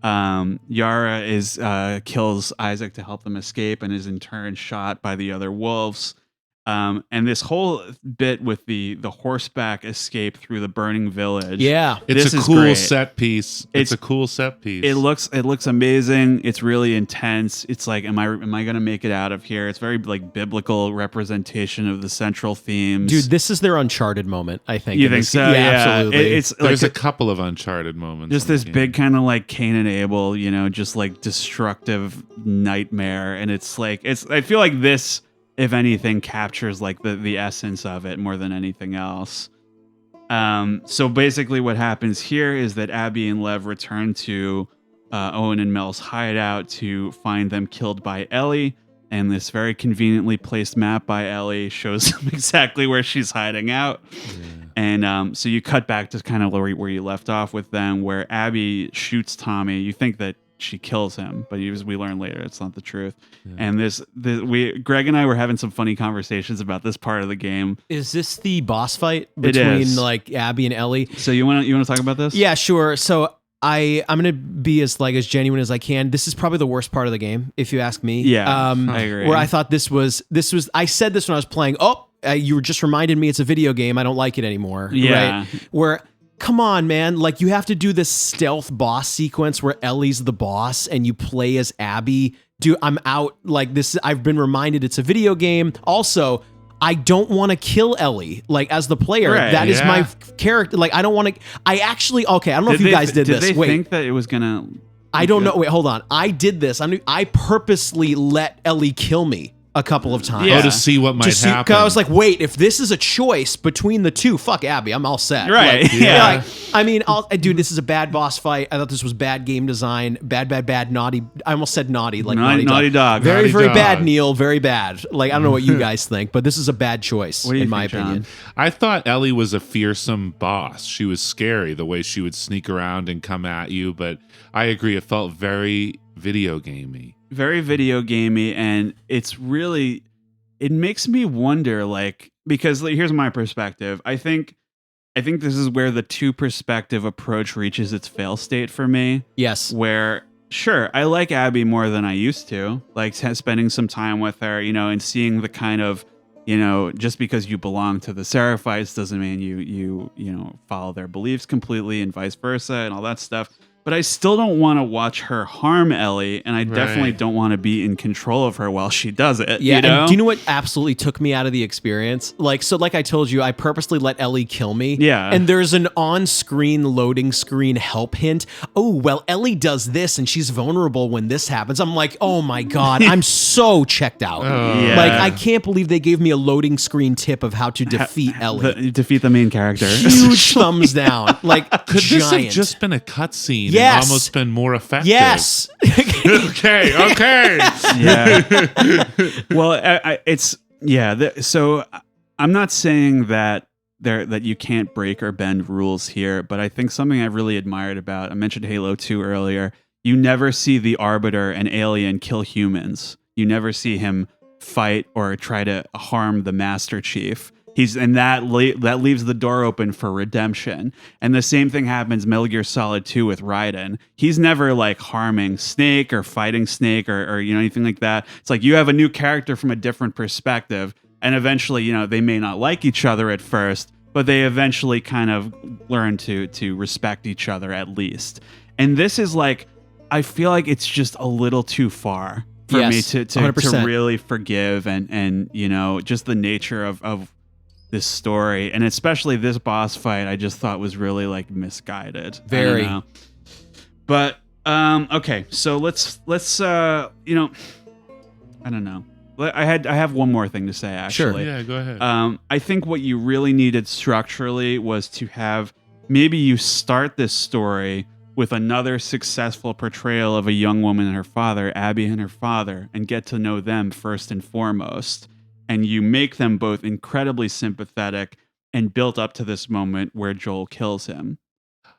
Yara kills Isaac to help them escape, and is in turn shot by the other wolves. And this whole bit with the horseback escape through the burning village.
Yeah.
It's a cool set piece. It's a cool set piece.
It looks amazing. It's really intense. It's like, am I going to make it out of here? It's very like biblical representation of the central themes.
Dude, this is their Uncharted moment, I think.
You think so?
Yeah, absolutely.
There's a couple of Uncharted moments.
Just this big kind of like Cain and Abel, just like destructive nightmare. And it's like, I feel like this, if anything, captures like the essence of it more than anything else. So basically what happens here is that Abby and Lev return to Owen and Mel's hideout to find them killed by Ellie. And this very conveniently placed map by Ellie shows them exactly where she's hiding out. Yeah. And so you cut back to kind of where you left off with them, where Abby shoots Tommy. You think that she kills him, but we learn later it's not the truth. Yeah. And Greg and I were having some funny conversations about this part of the game.
Is this the boss fight between like Abby and Ellie?
So you want to talk about this?
Yeah, sure. So I'm gonna be as genuine as I can. This is probably the worst part of the game, if you ask me.
Yeah, I agree.
Where I thought this was. I said this when I was playing. You were just reminded me it's a video game. I don't like it anymore.
Yeah.
Right? Where. Come on, man. Like, you have to do this stealth boss sequence where Ellie's the boss and you play as Abby. Dude, I'm out. Like, this, I've been reminded it's a video game. Also, I don't want to kill Ellie, like, as the player.
Right,
that is my character. Like, I don't want to. I don't know if you guys did this.
Did they think that it was going to.
I don't know. Wait, hold on. I did this. I purposely let Ellie kill me a couple of times.
To see what might happen.
I was like, wait, if this is a choice between the two, fuck Abby, I'm all set.
Right.
Like, yeah. I mean, dude, this is a bad boss fight. I thought this was bad game design. Bad, naughty. I almost said naughty. Like
naughty dog.
Very,
naughty
very
dog.
bad, Neil. Very bad. Like, I don't know what you guys think, but this is a bad choice, in my opinion.
I thought Ellie was a fearsome boss. She was scary, the way she would sneak around and come at you, but I agree, it felt very video gamey.
Very video gamey, and it's really... It makes me wonder, like, because here's my perspective. I think this is where the two perspective approach reaches its fail state for me.
Yes.
Where, sure, I like Abby more than I used to. Like, spending some time with her, and seeing the kind of, just because you belong to the Seraphites doesn't mean you follow their beliefs completely, and vice versa, and all that stuff. But I still don't want to watch her harm Ellie, and I definitely don't want to be in control of her while she does it.
Yeah, and do you know what absolutely took me out of the experience? Like I told you, I purposely let Ellie kill me.
Yeah.
And there's an on-screen loading screen help hint. Oh, well, Ellie does this, and she's vulnerable when this happens. I'm like, oh my God, I'm so checked out.
Yeah.
Like, I can't believe they gave me a loading screen tip of how to defeat Ellie.
Defeat the main character.
Huge thumbs down. Like,
could this have just been a cutscene?
Yes.
And almost been more effective.
Yes.
Okay.
Yeah. Well, so I'm not saying that you can't break or bend rules here, but I think something I've really admired about, I mentioned Halo 2 earlier, you never see the Arbiter and Alien kill humans. You never see him fight or try to harm the Master Chief. that leaves the door open for redemption. And the same thing happens Metal Gear Solid 2 with Raiden. He's never like harming Snake or fighting Snake or anything like that. It's like you have a new character from a different perspective, and eventually, they may not like each other at first, but they eventually kind of learn to respect each other at least. And this is like, I feel like it's just a little too far for me to really forgive and just the nature of this story, and especially this boss fight, I just thought was really like misguided.
Very.
But okay, so let's I don't know. I have one more thing to say, actually.
Sure. Yeah, go ahead.
I think what you really needed structurally was to have maybe you start this story with another successful portrayal of a young woman and her father, Abby and her father, and get to know them first and foremost. And you make them both incredibly sympathetic and built up to this moment where Joel kills him.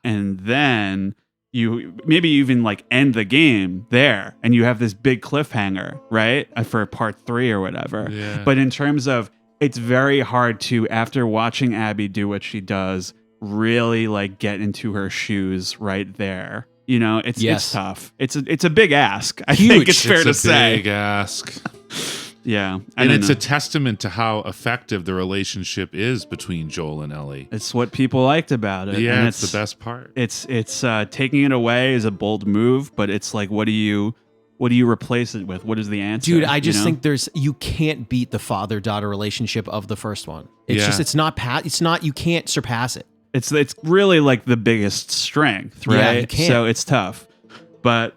And then you maybe even like end the game there and you have this big cliffhanger, right? For part 3 or whatever.
Yeah.
But in terms of, it's very hard to, after watching Abby do what she does, really like get into her shoes right there. It's tough. It's a big ask. I think it's fair to say.
Big ask.
Yeah.
And it's a testament to how effective the relationship is between Joel and Ellie.
It's what people liked about it.
Yeah,
and
it's the best part.
It's taking it away is a bold move, but it's like, what do you replace it with? What is the answer?
Dude, I just think you can't beat the father-daughter relationship of the first one. It's not, you can't surpass it.
It's really like the biggest strength, right?
Yeah, you can't.
So it's tough. But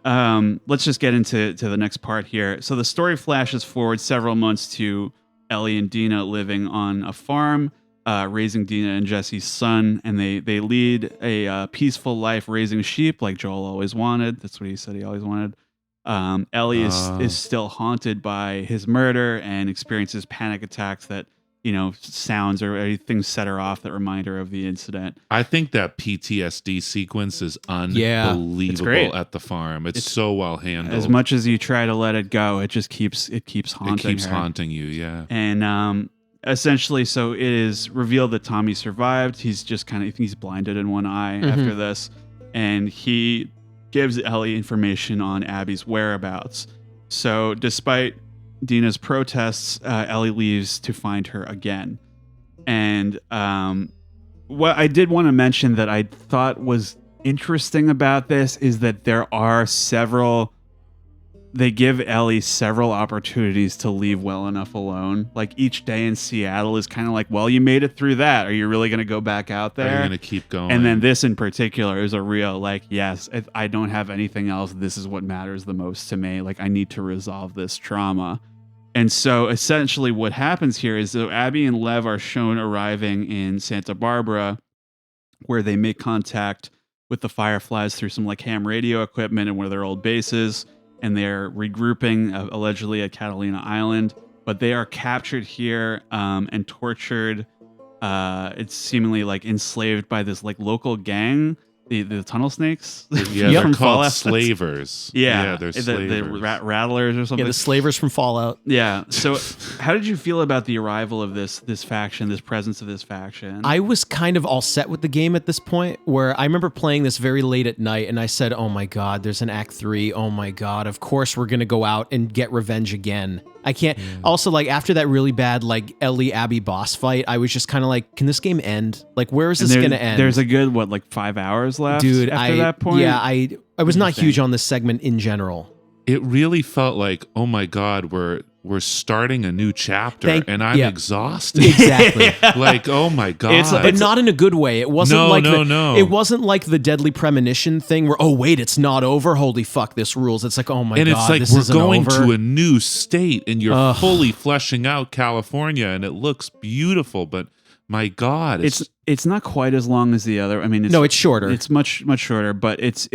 let's just get into the next part here. So the story flashes forward several months to Ellie and Dina living on a farm, raising Dina and Jesse's son, and they lead a peaceful life raising sheep like Joel always wanted. That's what he said he always wanted. Ellie is still haunted by his murder and experiences panic attacks that sounds or things set her off that remind her of the incident.
I think that PTSD sequence is unbelievable at the farm. It's so well handled.
As much as you try to let it go, it just keeps haunting.
It keeps
her.
haunting you, yeah.
And essentially, so it is revealed that Tommy survived. He's just he's blinded in one eye after this, and he gives Ellie information on Abby's whereabouts. So despite Dina's protests, Ellie leaves to find her again. And what I did want to mention that I thought was interesting about this is that they give Ellie several opportunities to leave well enough alone. Like each day in Seattle is kind of like, well, you made it through that. Are you really going to go back out there?
Are you going to keep going?
And then this in particular is a real like, yes, if I don't have anything else, this is what matters the most to me. Like I need to resolve this trauma. And so essentially what happens here is that Abby and Lev are shown arriving in Santa Barbara, where they make contact with the Fireflies through some like ham radio equipment and one of their old bases. And they're regrouping allegedly at Catalina Island, but they are captured here and tortured. It's seemingly like enslaved by this like local gang, the tunnel snakes.
Yeah, they're called slavers.
Yeah,
they're slavers.
The rattlers or something.
Yeah, the slavers from Fallout.
Yeah. So how did you feel about the arrival of this faction, this presence of this faction?
I was kind of all set with the game at this point, where I remember playing this very late at night and I said, oh my God, there's an Act 3. Oh my God, of course we're going to go out and get revenge again. I can't. Also, like after that really bad like Ellie Abby boss fight, I was just kind of like, can this game end? Like, where is this going to end?
There's a good 5 hours left,
dude.
After that point,
yeah, I was not huge on this segment in general.
It really felt like, oh my God, we're starting a new chapter, and I'm exhausted.
Exactly.
Like, oh my God.
But not in a good way. It wasn't
no.
It wasn't like the Deadly Premonition thing where, oh wait, it's not over. Holy fuck, this rules. It's like, oh my God,
and it's like
this
we're
isn't
going
over.
to a new state, and you're fully fleshing out California, and it looks beautiful, but my God,
it's not quite as long as the other. I mean,
it's shorter.
It's much shorter, but it's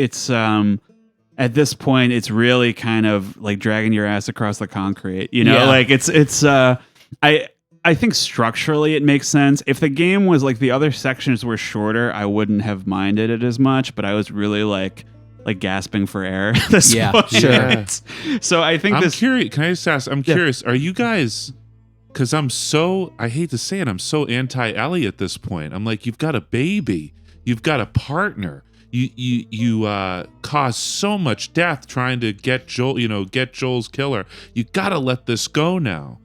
at this point, it's really kind of like dragging your ass across the concrete. Like it's. I think structurally it makes sense. If the game was like the other sections were shorter, I wouldn't have minded it as much. But I was really like gasping for air.
Yeah, sure.
So I think
I'm curious. Can I just ask? I'm curious. Are you guys because I hate to say it, I'm so anti-Ellie at this point. I'm like, you've got a baby, you've got a partner, you caused so much death trying to get Joel's killer. You gotta let this go now.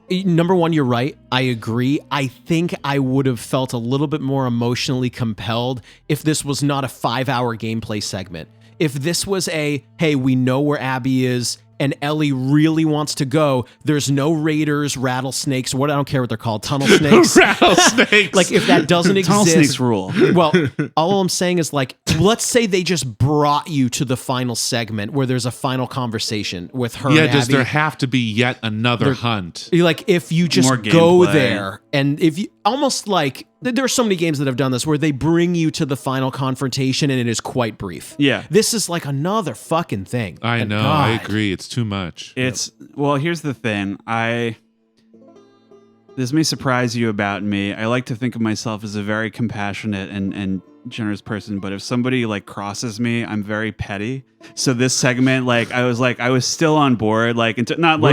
Number one, you're right. I agree. I think I would have felt a little bit more emotionally compelled if this was not a 5-hour gameplay segment. If this was hey, we know where Abby is, and Ellie really wants to go. There's no raiders, rattlesnakes, I don't care what they're called, tunnel snakes.
Rattlesnakes.
Like, if that doesn't exist.
Tunnel snakes rule.
Well, all I'm saying is, like, let's say they just brought you to the final segment where there's a final conversation with her and Abby.
Does there have to be yet another hunt?
Like, if you just go there, and if you, almost like, there are so many games that have done this where they bring you to the final confrontation and it is quite brief.
Yeah.
This is like another fucking thing.
I know. God. I agree. It's too much.
Well, here's the thing. This may surprise you about me. I like to think of myself as a very compassionate and generous person, but if somebody like crosses me, I'm very petty. So this segment, I was still on board, not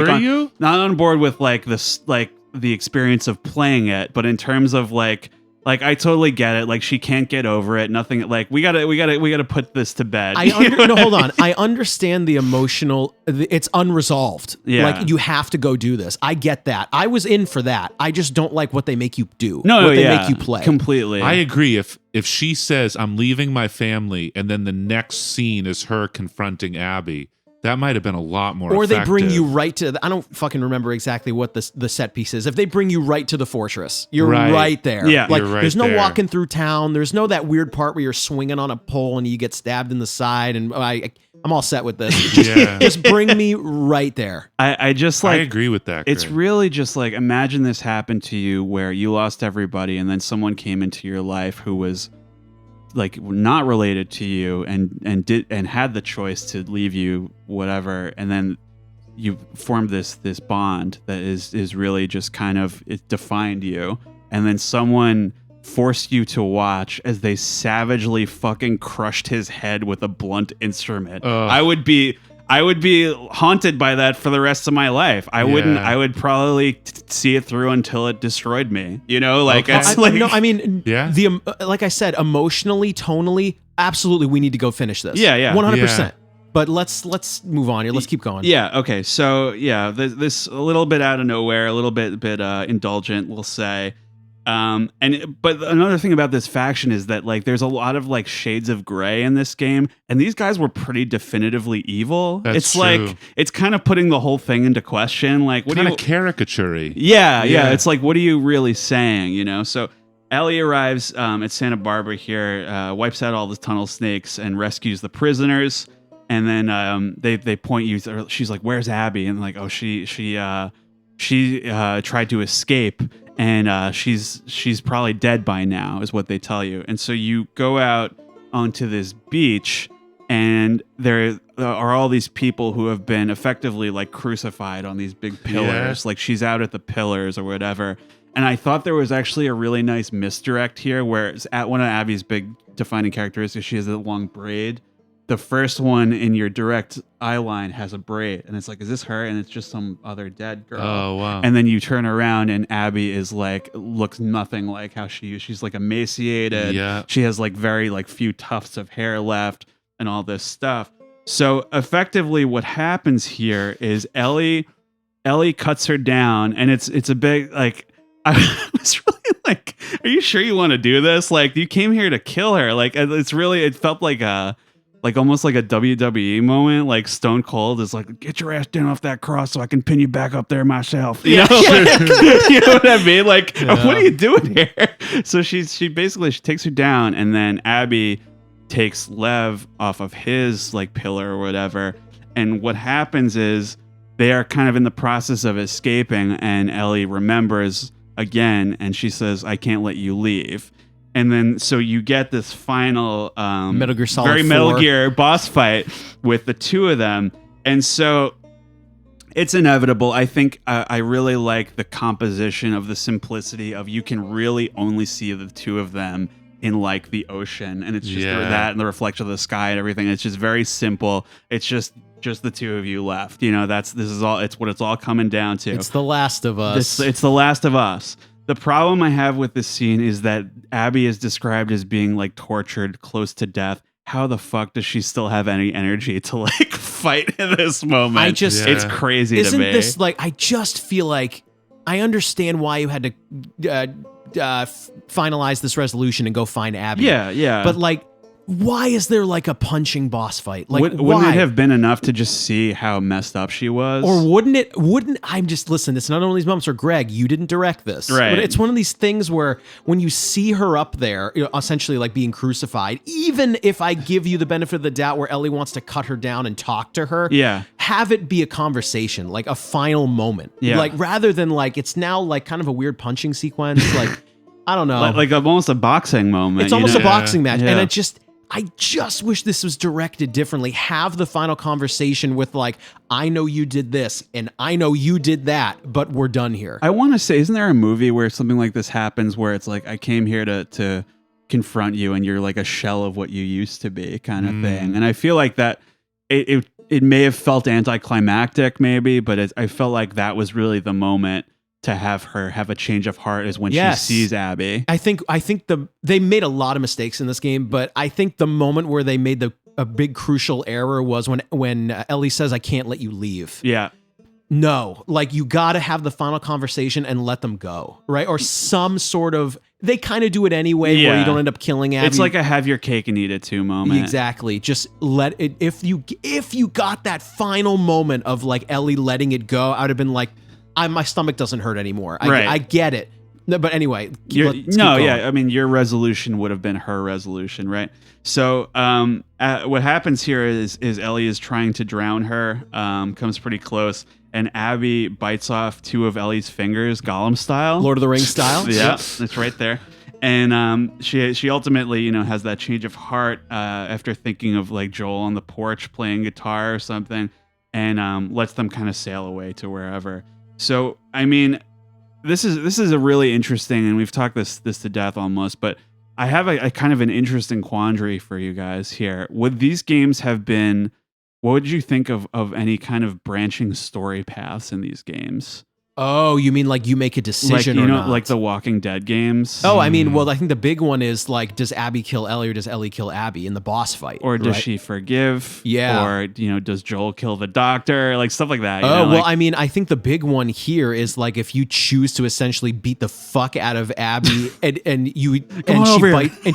on board with the experience of playing it, but in terms of like I totally get it. Like, she can't get over it. Nothing. Like, we gotta put this to bed.
Hold on. I understand the emotional. It's unresolved.
Yeah.
Like, you have to go do this. I get that. I was in for that. I just don't like what they make you do.
What
they make you play.
Completely.
I agree. If she says, I'm leaving my family, and then the next scene is her confronting Abby, that might have been a lot more
Or
effective.
they bring you right to, I don't fucking remember exactly what the set piece is. If they bring you right to the fortress, you're right there.
Yeah.
Like,
right
there's no
there.
walking through town. There's no that weird part where you're swinging on a pole and you get stabbed in the side. And I'm all set with this. Just bring me right there.
I just
I agree with that.
It's
Greg.
really just like, imagine this happened to you where you lost everybody and then someone came into your life who was like not related to you and had the choice to leave you, whatever, and then you formed this bond that is really just kind of, it defined you, and then someone forced you to watch as they savagely fucking crushed his head with a blunt instrument. I would be haunted by that for the rest of my life. I would probably see it through until it destroyed me. Like,
okay.
it's like,
like I said, emotionally, tonally, absolutely, we need to go finish this.
Yeah.
100%.
Yeah.
But let's move on here. Let's keep going.
Yeah. Okay. So this a little bit out of nowhere, a little bit indulgent, we'll say. But another thing about this faction is that like there's a lot of like shades of gray in this game, and these guys were pretty definitively evil.
That's true.
Like it's kind of putting the whole thing into question. Like, what
kind
do
of caricature-y.
Yeah. It's like, what are you really saying? So Ellie arrives at Santa Barbara here, wipes out all the tunnel snakes, and rescues the prisoners. And then they point you. She's like, "Where's Abby?" And like, "Oh, she tried to escape." And she's probably dead by now, is what they tell you. And so you go out onto this beach, and there are all these people who have been effectively like crucified on these big pillars. Like, she's out at the pillars or whatever. And I thought there was actually a really nice misdirect here, where it's at one of Abby's big defining characteristics, she has a long braid. The first one in your direct eye line has a braid, and it's like, is this her? And it's just some other dead girl.
Oh, wow.
And then you turn around, and Abby is like, looks nothing like how she's like emaciated.
Yeah.
She has like very like few tufts of hair left and all this stuff. So effectively what happens here is Ellie cuts her down, and it's a big, like, I was really like, are you sure you want to do this? Like, you came here to kill her. Like, it felt like almost like a WWE moment, like Stone Cold is like, get your ass down off that cross so I can pin you back up there myself. You know what I mean? Like, what are you doing here? So she basically takes her down, and then Abby takes Lev off of his like pillar or whatever. And what happens is they are kind of in the process of escaping, and Ellie remembers again, and she says, I can't let you leave. And then, so you get this final
Metal Gear Solid
very
4.
Metal Gear boss fight with the two of them. And so it's inevitable. I think I really like the composition of the simplicity of, you can really only see the two of them in like the ocean, and it's just that and the reflection of the sky and everything. It's just very simple. It's just the two of you left. You know, it's what it's all coming down to.
It's The Last of Us.
It's The Last of Us. The problem I have with this scene is that Abby is described as being like tortured, close to death. How the fuck does she still have any energy to like fight in this moment? It's crazy to me.
Isn't this like, I just feel like I understand why you had to finalize this resolution and go find Abby.
Yeah.
But like, why is there like a punching boss fight? Like,
wouldn't it have been enough to just see how messed up she was?
Or I'm just, listen, it's not one of these moments where, Greg, you didn't direct this.
Right.
But it's one of these things where when you see her up there, you know, essentially like being crucified, even if I give you the benefit of the doubt where Ellie wants to cut her down and talk to her, have it be a conversation, like a final moment.
Yeah.
Like, rather than like, it's now like kind of a weird punching sequence. Like, I don't know.
Like almost a boxing moment.
It's almost a boxing match.
Yeah.
And I just wish this was directed differently. Have the final conversation with like, I know you did this and I know you did that, but we're done here.
I want to say, isn't there a movie where something like this happens where it's like, I came here to confront you and you're like a shell of what you used to be kind of thing. And I feel like that it may have felt anticlimactic maybe, but I felt like that was really the moment to have her have a change of heart is when she sees Abby.
I think they made a lot of mistakes in this game, but I think the moment where they made a big crucial error was when Ellie says, "I can't let you leave."
Yeah.
No, like you got to have the final conversation and let them go, right? Or some sort of, they kind of do it anyway where you don't end up killing Abby.
It's like a have your cake and eat it too moment.
Exactly. Just let it, if you got that final moment of like Ellie letting it go, I would have been like, my stomach doesn't hurt anymore. I get it. No, but anyway, let's keep going.
I mean, your resolution would have been her resolution, right? So what happens here is Ellie is trying to drown her, comes pretty close, and Abby bites off two of Ellie's fingers, Gollum style.
Lord of the Rings style?
Yeah, it's right there. And she ultimately, has that change of heart after thinking of like Joel on the porch playing guitar or something, and lets them kind of sail away to wherever. So, I mean, this is a really interesting, and we've talked this to death almost, but I have a kind of an interesting quandary for you guys here. Would these games have been, what would you think of any kind of branching story paths in these games?
Oh, you mean like you make a decision
like,
or not?
like the Walking Dead games?
Oh, I mean, well, I think the big one is like, does Abby kill Ellie or does Ellie kill Abby in the boss fight?
Or does she forgive?
Yeah.
Or, does Joel kill the doctor? Like stuff like that.
I mean, I think the big one here is like if you choose to essentially beat the fuck out of Abby and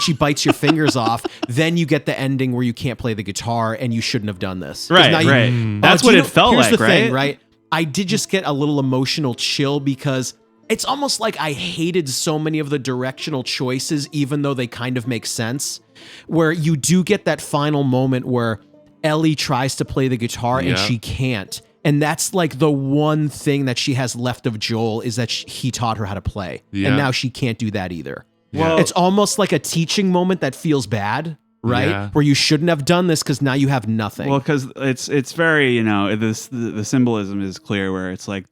she bites your fingers off, then you get the ending where you can't play the guitar and you shouldn't have done this.
Right. That's what it felt like,
here's the
right?
thing, right? I did just get a little emotional chill because it's almost like I hated so many of the directional choices, even though they kind of make sense, where you do get that final moment where Ellie tries to play the guitar and she can't. And that's like the one thing that she has left of Joel is that he taught her how to play. Yeah. And now she can't do that either. Well, it's almost like a teaching moment that feels bad. Right? Yeah. Where you shouldn't have done this because now you have nothing.
Well, because it's very, the symbolism is clear where it's like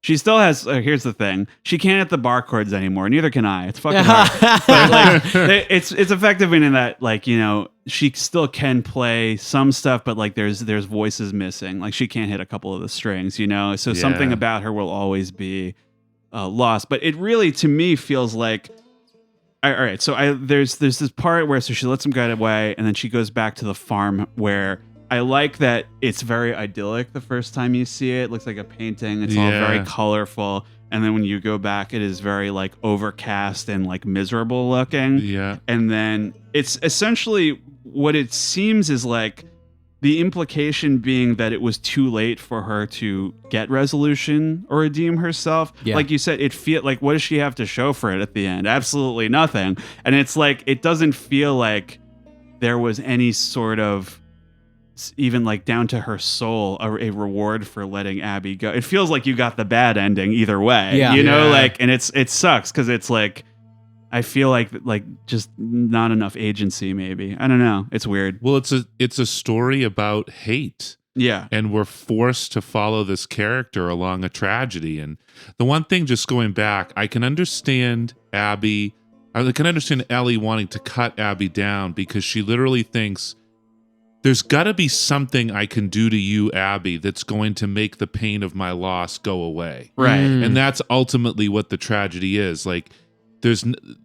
she still has, here's the thing, she can't hit the bar chords anymore, neither can I. It's fucking hard. But like, it's effective in that, like, she still can play some stuff, but like there's voices missing. Like she can't hit a couple of the strings, So something about her will always be lost. But it really, to me, feels like, all right, so there's this part where she lets him get away, and then she goes back to the farm where I like that it's very idyllic the first time you see it. It looks like a painting. It's all very colorful. And then when you go back, it is very like overcast and like miserable looking.
Yeah.
And then it's essentially what it seems is like the implication being that it was too late for her to get resolution or redeem herself. Yeah. Like you said, what does she have to show for it at the end? Absolutely nothing. And it's like, it doesn't feel like there was any sort of, even like down to her soul, a reward for letting Abby go. It feels like you got the bad ending either way, like, and it sucks because it's like, I feel like just not enough agency, maybe. I don't know. It's weird.
Well, it's a story about hate.
Yeah.
And we're forced to follow this character along a tragedy. And the one thing, just going back, I can understand Abby I can understand Ellie wanting to cut Abby down because she literally thinks there's got to be something I can do to you, Abby, that's going to make the pain of my loss go away.
Right.
And that's ultimately what the tragedy is. Like,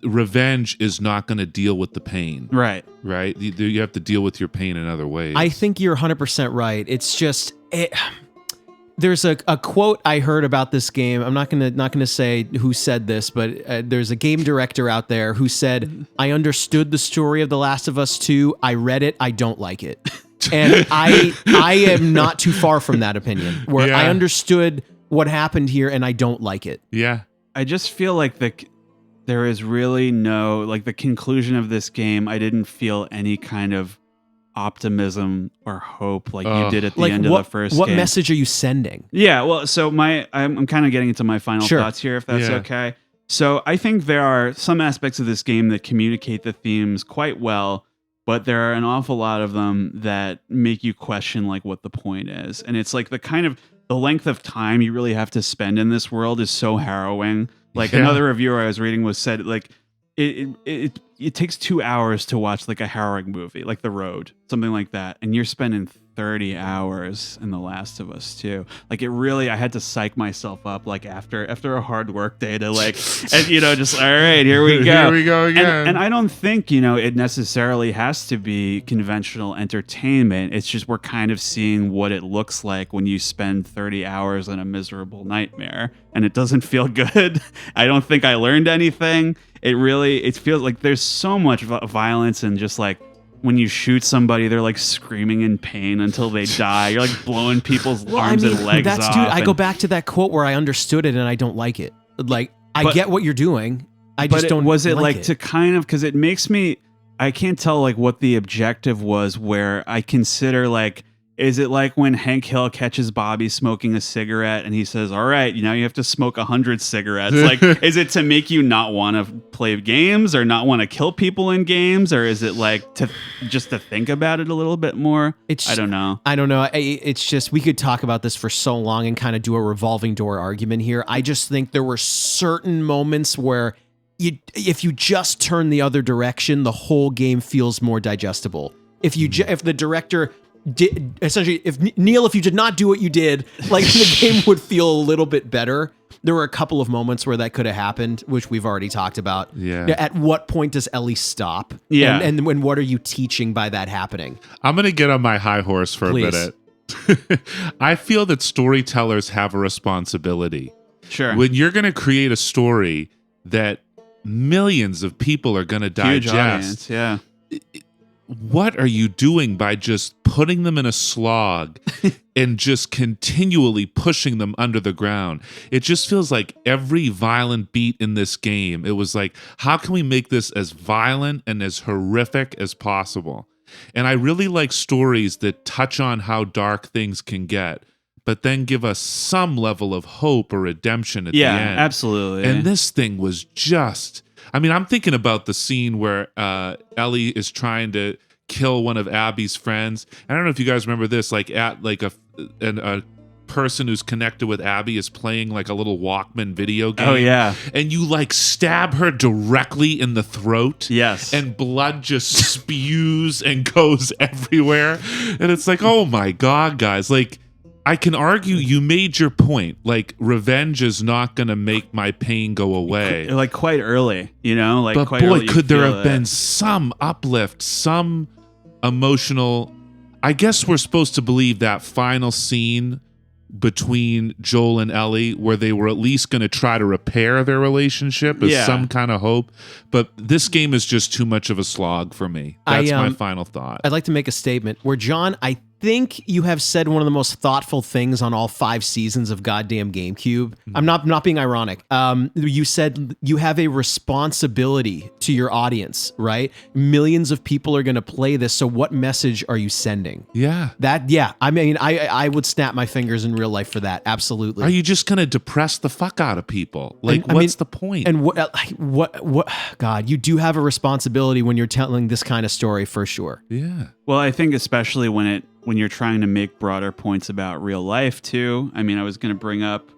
revenge is not going to deal with the pain.
Right.
Right? You have to deal with your pain in other ways.
I think you're 100% right. It's just... There's a quote I heard about this game. I'm not gonna say who said this, but there's a game director out there who said, "I understood the story of The Last of Us 2. I read it. I don't like it." And I am not too far from that opinion, where I understood what happened here and I don't like it.
Yeah.
I just feel like there is really no, like, the conclusion of this game, I didn't feel any kind of optimism or hope like you did at the end of the first game.
What message are you sending?
Yeah, well, so I'm kind of getting into my final thoughts here, if that's okay. So I think there are some aspects of this game that communicate the themes quite well, but there are an awful lot of them that make you question like what the point is. And it's like the length of time you really have to spend in this world is so harrowing. Like another reviewer I was reading said like it takes 2 hours to watch like a harrowing movie, like The Road, something like that, and you're spending 30 hours in The Last of Us 2. Like it really, I had to psych myself up like after a hard work day to like, and just all right, here we go.
Here we go again.
And I don't think, it necessarily has to be conventional entertainment. It's just we're kind of seeing what it looks like when you spend 30 hours in a miserable nightmare, and it doesn't feel good. I don't think I learned anything. It feels like there's so much violence and just like, when you shoot somebody, they're like screaming in pain until they die. You're like blowing people's arms and legs off.
Dude, I go back to that quote where I understood it and I don't like it. Like, I get what you're doing. I just don't
was it
like it.
To kind of, because it makes me, I can't tell like what the objective was, where I consider like, is it like when Hank Hill catches Bobby smoking a cigarette and he says, all right, you have to smoke 100 cigarettes. Like, is it to make you not want to play games or not want to kill people in games? Or is it like to think about it a little bit more? I don't know.
It's just, we could talk about this for so long and kind of do a revolving door argument here. I just think there were certain moments where if you just turn the other direction, the whole game feels more digestible. If the director... essentially, if you did not do what you did, like the game would feel a little bit better. There were a couple of moments where that could have happened, which we've already talked about.
Yeah.
At what point does Ellie stop?
Yeah.
And when what are you teaching by that happening?
I'm going to get on my high horse for a minute. I feel that storytellers have a responsibility.
Sure.
When you're going to create a story that millions of people are going to digest.
Huge audience, yeah.
What are you doing by just putting them in a slog and just continually pushing them under the ground? It just feels like every violent beat in this game, it was like, how can we make this as violent and as horrific as possible? And I really like stories that touch on how dark things can get, but then give us some level of hope or redemption at the end.
Yeah, absolutely.
And this thing was just... I mean, I'm thinking about the scene where Ellie is trying to kill one of Abby's friends. I don't know if you guys remember this, like at like a person who's connected with Abby is playing like a little Walkman video game.
Oh yeah.
And you like stab her directly in the throat.
Yes.
And blood just spews and goes everywhere. And it's like, oh my God, guys, like, I can argue you made your point. Like, revenge is not going to make my pain go away.
Like, quite early, Like,
but
quite
boy,
early
could there have been some uplift, some emotional... I guess we're supposed to believe that final scene between Joel and Ellie, where they were at least going to try to repair their relationship as some kind of hope. But this game is just too much of a slog for me. That's my final thought.
I'd like to make a statement where, John, I think you have said one of the most thoughtful things on all 5 seasons of goddamn GameCube. I'm not being ironic. You said you have a responsibility to your audience, right? Millions of people are going to play this. So what message are you sending?
Yeah.
I mean, I would snap my fingers in real life for that. Absolutely.
Are you just going to depress the fuck out of people? Like, what's the point?
And what, God, you do have a responsibility when you're telling this kind of story for sure.
Yeah.
Well, I think especially when you're trying to make broader points about real life too. I mean, I was going to bring up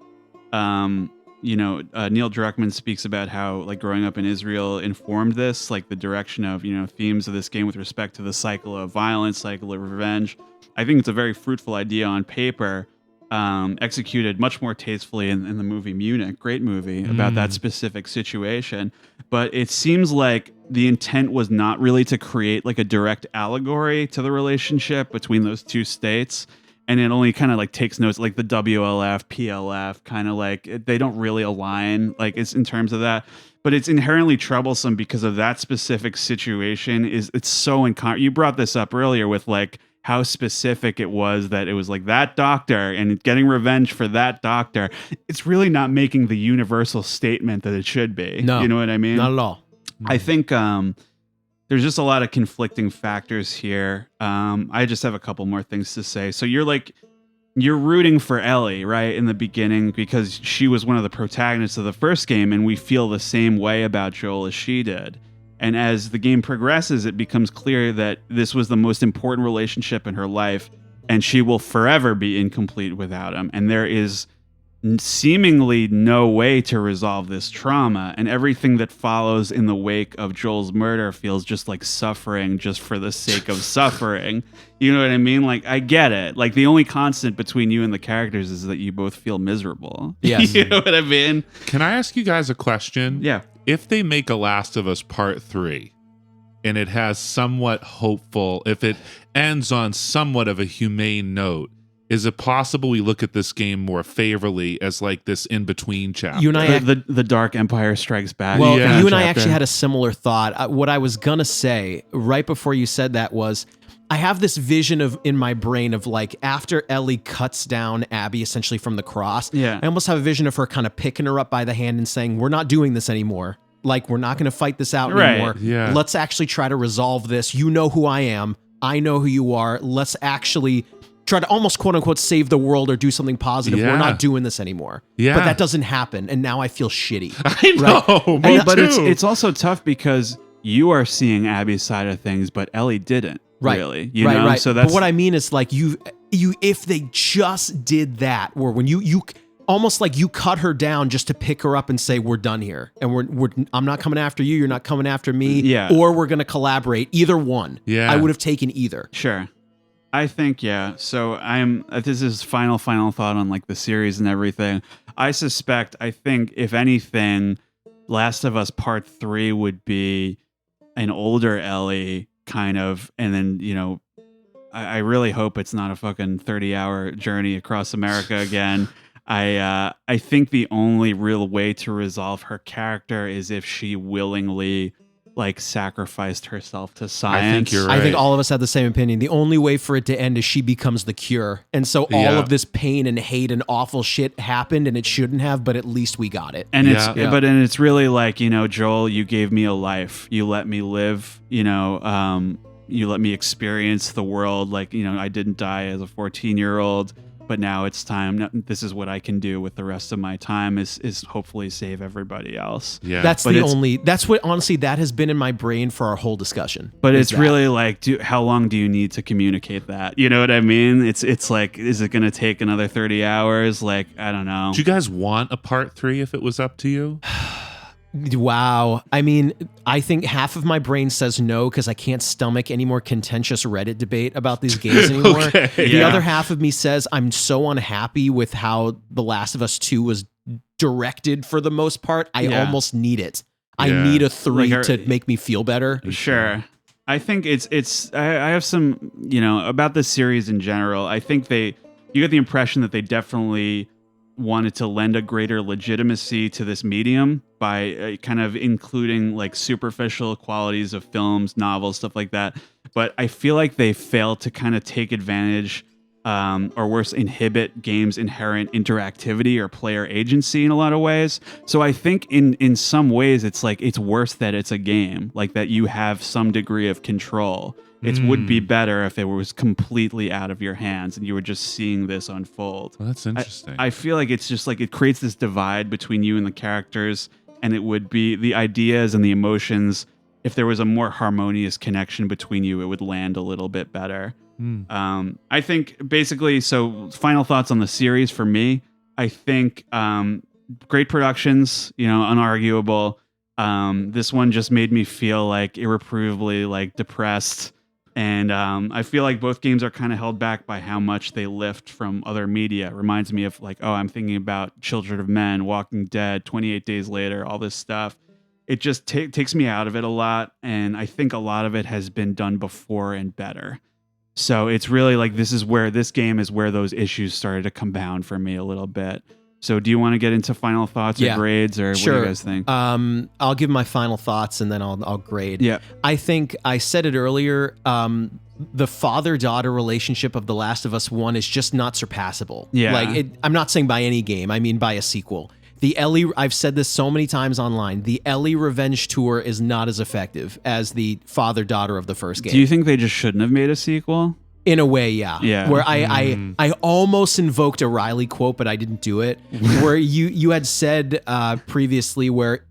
Neil Druckmann speaks about how like growing up in Israel informed this, like the direction of, themes of this game with respect to the cycle of violence, cycle of revenge. I think it's a very fruitful idea on paper, executed much more tastefully in the movie Munich. Great movie about that specific situation. But it seems like the intent was not really to create like a direct allegory to the relationship between those two states. And it only kind of like takes notes, like the WLF, PLF, kind of like they don't really align, like it's in terms of that. But it's inherently troublesome because of that specific situation. It's so you brought this up earlier with like how specific it was that it was like that doctor and getting revenge for that doctor. It's really not making the universal statement that it should be.
No,
you know what I mean?
Not at all.
I think there's just a lot of conflicting factors here. I just have a couple more things to say. So you're rooting for Ellie, right, in the beginning because she was one of the protagonists of the first game, and we feel the same way about Joel as she did. And as the game progresses, it becomes clear that this was the most important relationship in her life, and she will forever be incomplete without him. And there is seemingly no way to resolve this trauma, and everything that follows in the wake of Joel's murder feels just like suffering just for the sake of suffering. You know what I mean? Like, I get it. Like, the only constant between you and the characters is that you both feel miserable.
Yes.
You know what I mean?
Can I ask you guys a question?
Yeah.
If they make a Last of Us Part 3 and it has somewhat hopeful, if it ends on somewhat of a humane note, is it possible we look at this game more favorably as like this in-between chapter?
You and I,
the Dark Empire Strikes Back.
well,
Yeah.
you and I
chapter.
actually had a similar thought. What I was gonna say right before you said that was, I have this vision in my brain of like after Ellie cuts down Abby essentially from the cross.
Yeah.
I almost have a vision of her kind of picking her up by the hand and saying, "We're not doing this anymore. Like, we're not going to fight this out
Right.
anymore.
Yeah.
Let's actually try to resolve this. You know who I am. I know who you are. Let's actually try to almost quote unquote save the world or do something positive.
Yeah.
We're not doing this anymore."
Yeah.
But that doesn't happen, and now I feel shitty.
I know, me
But
too.
it's also tough because you are seeing Abby's side of things, but Ellie didn't.
Right.
Really, you know.
Right.
So that's
but what I mean is like you if they just did that, or when you almost like you cut her down just to pick her up and say, "We're done here, and I'm not coming after you. You're not coming after me.
Yeah.
Or we're gonna collaborate. Either one.
Yeah.
I would have taken either.
Sure. I think, yeah. So this is final thought on like the series and everything. I think if anything, Last of Us Part 3 would be an older Ellie kind of, and then, I really hope it's not a fucking 30-hour journey across America again. I think the only real way to resolve her character is if she willingly like sacrificed herself to science.
I think you're right.
I think all of us have the same opinion. The only way for it to end is she becomes the cure. And so all
Yeah.
of this pain and hate and awful shit happened, and it shouldn't have, but at least we got it.
And
Yeah.
it's really like, Joel, you gave me a life. You let me live, you let me experience the world. Like, I didn't die as a 14-year-old, but now it's time. This is what I can do with the rest of my time is hopefully save everybody else.
Yeah.
That's
But
that's what, honestly, that has been in my brain for our whole discussion.
But
is
it's
that.
really like, how long do you need to communicate that? You know what I mean? It's like, is it going to take another 30 hours? Like, I don't know.
Do you guys want a Part 3 if it was up to you?
Wow. I mean, I think half of my brain says no because I can't stomach any more contentious Reddit debate about these games anymore.
Okay,
The
yeah.
other half of me says I'm so unhappy with how The Last of Us 2 was directed for the most part. I
Yeah.
almost need it. I
Yeah.
need a 3
Like,
to make me feel better.
Sure. I think I have some, about this series in general. I think you get the impression that they definitely wanted to lend a greater legitimacy to this medium by kind of including like superficial qualities of films, novels, stuff like that. But I feel like they failed to kind of take advantage or worse, inhibit games' inherent interactivity or player agency in a lot of ways. So I think in some ways it's like it's worse that it's a game, like that you have some degree of control. It would be better if it was completely out of your hands and you were just seeing this unfold.
Well, that's interesting.
I feel like it's just like it creates this divide between you and the characters, and it would be the ideas and the emotions. If there was a more harmonious connection between you, it would land a little bit better. I think basically, so final thoughts on the series for me. I think great productions, unarguable. This one just made me feel like irreproachably like depressed. And I feel like both games are kind of held back by how much they lift from other media. It reminds me of like, I'm thinking about Children of Men, Walking Dead, 28 Days Later, all this stuff. It just takes me out of it a lot. And I think a lot of it has been done before and better. So it's really like this game is where those issues started to compound for me a little bit. So do you want to get into final thoughts or grades, or
sure.
What do you guys think?
I'll give my final thoughts and then I'll grade.
Yeah.
I think I said it earlier, the father-daughter relationship of The Last of Us 1 is just not surpassable.
Yeah.
Like I'm not saying by any game, I mean by a sequel. The Ellie, I've said this so many times online, the Ellie Revenge Tour is not as effective as the father-daughter of the first game.
Do you think they just shouldn't have made a sequel?
In a way, yeah.
Yeah.
Where I almost invoked a Riley quote, but I didn't do it. Where you had said previously where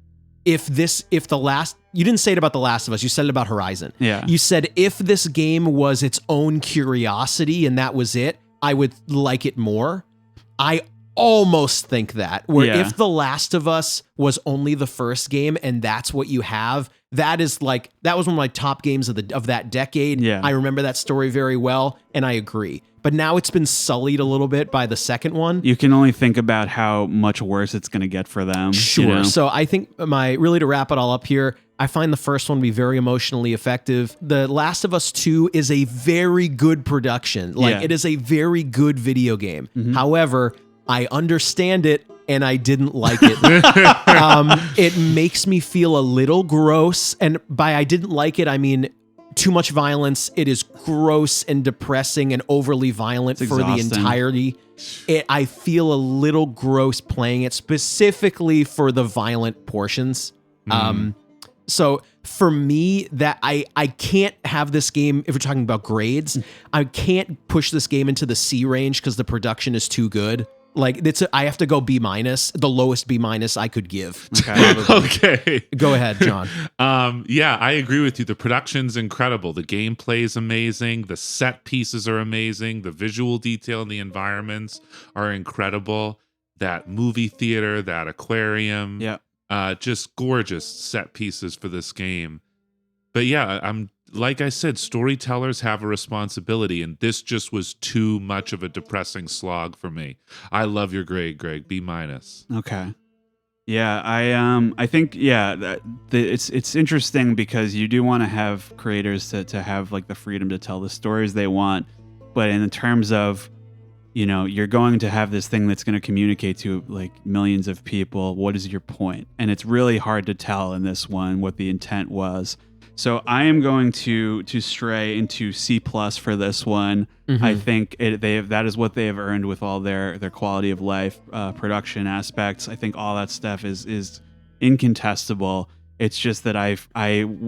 you didn't say it about The Last of Us, you said it about Horizon.
Yeah.
You said if this game was its own curiosity and that was it, I would like it more. I almost think that. Where if The Last of Us was only the first game and that's what you have, that was one of my top games of that decade.
Yeah.
I remember that story very well, and I agree. But now it's been sullied a little bit by the second one.
You can only think about how much worse it's going to get for them.
Sure. So I think to wrap it all up here, I find the first one to be very emotionally effective. The Last of Us 2 is a very good production. It is a very good video game. Mm-hmm. However, I understand it and I didn't like it. It makes me feel a little gross. And by I didn't like it, I mean too much violence. It is gross and depressing and overly violent for the entirety. I feel a little gross playing it, specifically for the violent portions. So for me, that I can't have this game, if we're talking about grades, I can't push this game into the C range because the production is too good. Like I have to go B-, the lowest B- I could give.
Okay.
Go ahead, John.
Yeah, I agree with you. The production's incredible. The gameplay is amazing. The set pieces are amazing. The visual detail and the environments are incredible. That movie theater, that aquarium.
Yeah.
Just gorgeous set pieces for this game. But yeah, like I said, storytellers have a responsibility, and this just was too much of a depressing slog for me. I love your grade, Greg. B-.
Okay. Yeah, I think it's interesting because you do want to have creators to have like the freedom to tell the stories they want, but in terms of you're going to have this thing that's going to communicate to like millions of people. What is your point? And it's really hard to tell in this one what the intent was. So I am going to stray into C+ for this one. Mm-hmm. I think that is what they have earned with all their quality of life production aspects. I think all that stuff is incontestable. It's just that I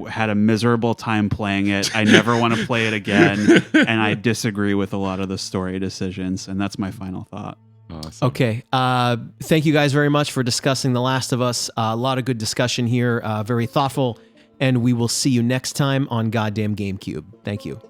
had a miserable time playing it. I never want to play it again, and I disagree with a lot of the story decisions. And that's my final thought.
Awesome.
Okay. Thank you guys very much for discussing The Last of Us. A lot of good discussion here. Very thoughtful. And we will see you next time on Goddamn Gamecube. Thank you.